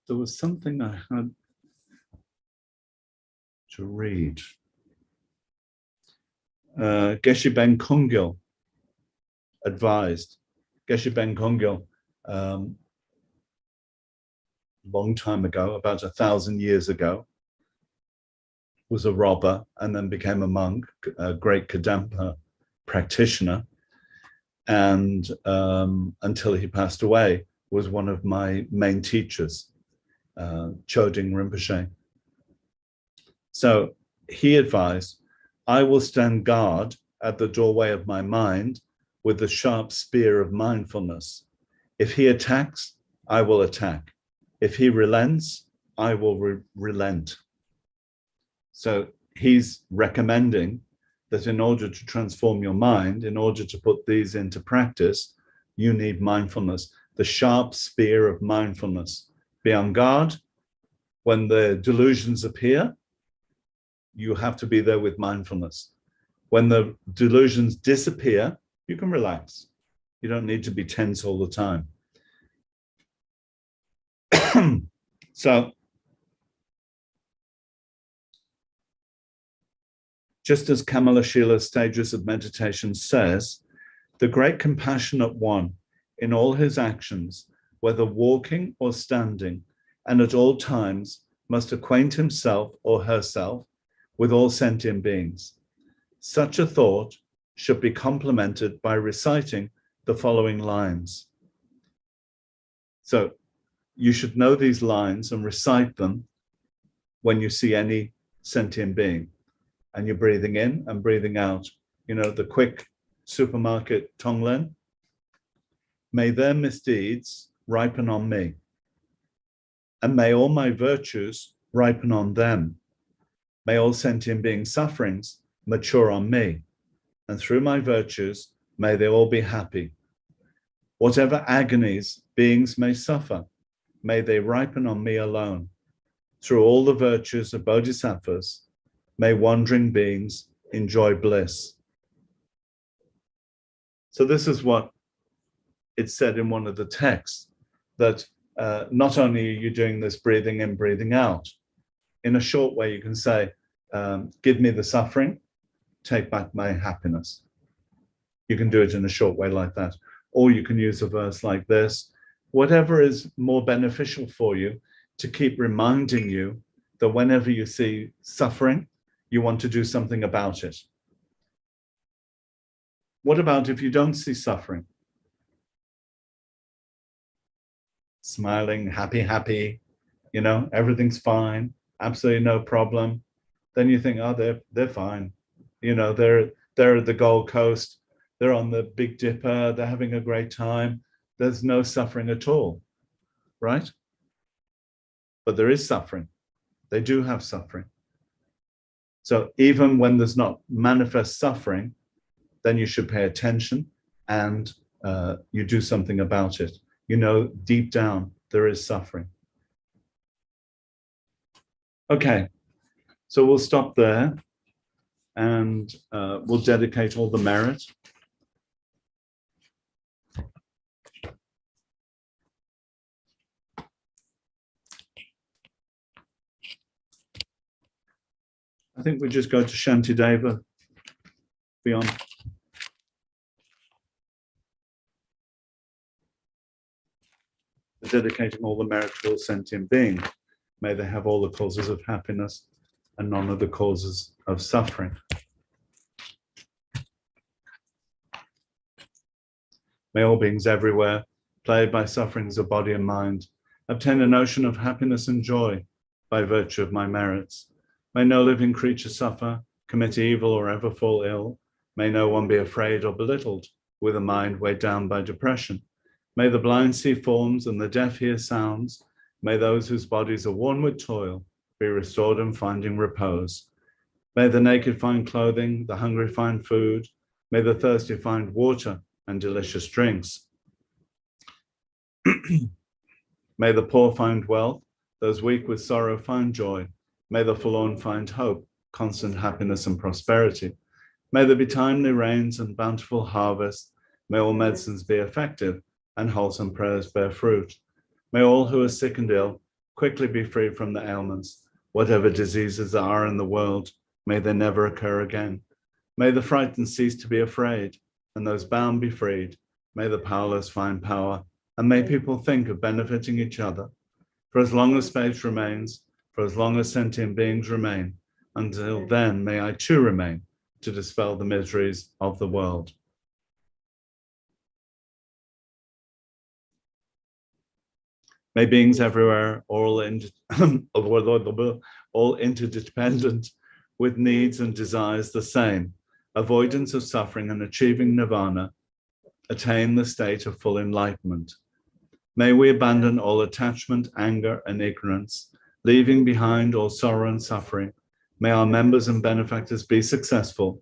There was something I had to read. Geshe Ben Kungil advised. Geshe Ben Kungil, long time ago, about 1,000 years ago, was a robber and then became a monk, a great Kadampa practitioner, and until he passed away, was one of my main teachers, Choding Rinpoche. So he advised, I will stand guard at the doorway of my mind with the sharp spear of mindfulness. If he attacks, I will attack. If he relents, I will relent. So he's recommending that in order to transform your mind, in order to put these into practice, you need mindfulness, the sharp spear of mindfulness. Be on guard. When the delusions appear, you have to be there with mindfulness. When the delusions disappear, you can relax. You don't need to be tense all the time. So, just as Kamalashila Stages of Meditation says, the great compassionate one in all his actions, whether walking or standing, and at all times must acquaint himself or herself with all sentient beings. Such a thought should be complemented by reciting the following lines. So you should know these lines and recite them when you see any sentient being. And you're breathing in and breathing out. You know, the quick supermarket Tonglen. May their misdeeds ripen on me. And may all my virtues ripen on them. May all sentient beings' sufferings mature on me. And through my virtues, may they all be happy. Whatever agonies beings may suffer, may they ripen on me alone. Through all the virtues of bodhisattvas, may wandering beings enjoy bliss. So this is what it said in one of the texts, that not only are you doing this breathing in, breathing out, in a short way you can say, give me the suffering, take back my happiness. You can do it in a short way like that. Or you can use a verse like this, whatever is more beneficial for you, to keep reminding you that whenever you see suffering, you want to do something about it. What about if you don't see suffering? Smiling, happy, you know, everything's fine, absolutely no problem. Then you think, oh, they're fine. You know, they're at the Gold Coast, they're on the Big Dipper, they're having a great time. There's no suffering at all, right? But there is suffering. They do have suffering. So even when there's not manifest suffering, then you should pay attention and you do something about it. You know, deep down, there is suffering. Okay, so we'll stop there and we'll dedicate all the merit. I think we just go to Shantideva beyond. Dedicating all the merit to all sentient beings. May they have all the causes of happiness and none of the causes of suffering. May all beings everywhere, plagued by sufferings of body and mind, obtain a notion of happiness and joy by virtue of my merits. May no living creature suffer, commit evil, or ever fall ill. May no one be afraid or belittled with a mind weighed down by depression. May the blind see forms and the deaf hear sounds. May those whose bodies are worn with toil be restored and finding repose. May the naked find clothing, the hungry find food. May the thirsty find water and delicious drinks. May the poor find wealth, those weak with sorrow find joy. May the forlorn find hope, constant happiness and prosperity. May there be timely rains and bountiful harvest. May all medicines be effective and wholesome prayers bear fruit. May all who are sick and ill quickly be free from the ailments. Whatever diseases there are in the world, may they never occur again. May the frightened cease to be afraid, and those bound be freed. May the powerless find power, and may people think of benefiting each other. For as long as space remains, for as long as sentient beings remain, until then may I too remain to dispel the miseries of the world. May beings everywhere, all interdependent, with needs and desires the same, avoidance of suffering and achieving nirvana, attain the state of full enlightenment. May we abandon all attachment, anger, and ignorance, leaving behind all sorrow and suffering. May our members and benefactors be successful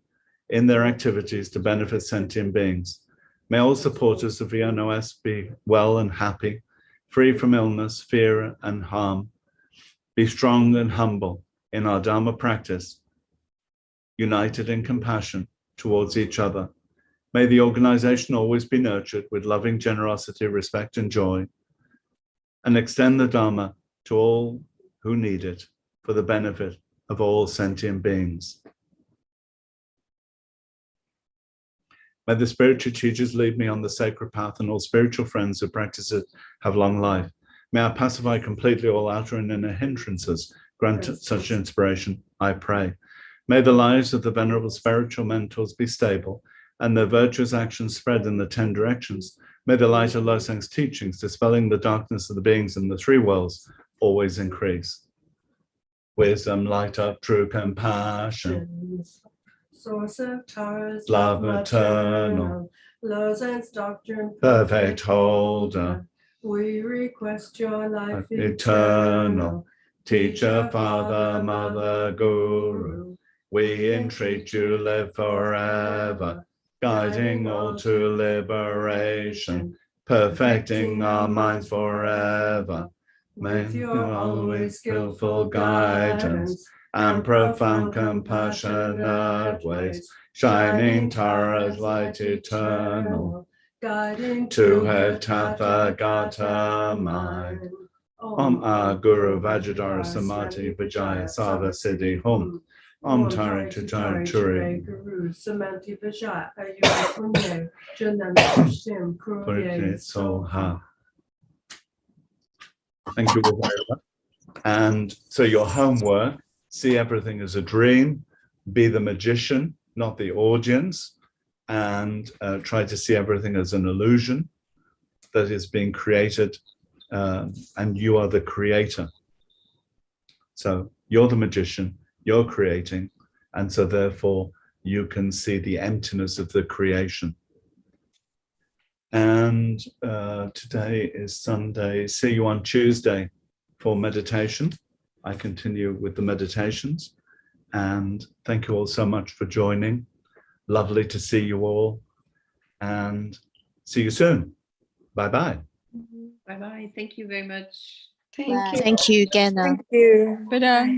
in their activities to benefit sentient beings. May all supporters of VNOS be well and happy, free from illness, fear, and harm. Be strong and humble in our Dharma practice, united in compassion towards each other. May the organization always be nurtured with loving generosity, respect, and joy, and extend the Dharma to all who need it for the benefit of all sentient beings. May the spiritual teachers lead me on the sacred path, and all spiritual friends who practice it have long life. May I pacify completely all outer and inner hindrances. Grant such inspiration, I pray. May the lives of the venerable spiritual mentors be stable, and their virtuous actions spread in the 10 directions. May the light of Losang's teachings, dispelling the darkness of the beings in the 3 worlds, always increase. Wisdom, light up, true compassion. Source of Tara's Love maternal, Losang's doctrine, perfect holder, we request your life eternal, teacher, father, mother, guru. We entreat you live forever, guiding all to liberation, perfecting our minds forever. May your always skillful guidance and profound compassionate ways, shining Tara's light eternal, guiding to her Tathagata mind. Om Guru Vajradhara Samati Vijaya Sava Siddhi Hum. Om Tara Chitara Churi. Guru Samanti Vijaya Ayur Punye Janam Shim Kurye Soha. Thank you all very much. And so your homework, see everything as a dream, be the magician, not the audience, and try to see everything as an illusion that is being created, and you are the creator. So you're the magician, you're creating, and so therefore you can see the emptiness of the creation. And today is Sunday. See you on Tuesday for meditation. I continue with the meditations, and thank you all so much for joining. Lovely to see you all, and see you soon. Bye-bye. Bye-bye. Thank you very much. Thank you, Gena. Thank you.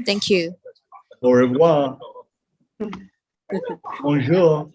Thank you. Au revoir. Bonjour.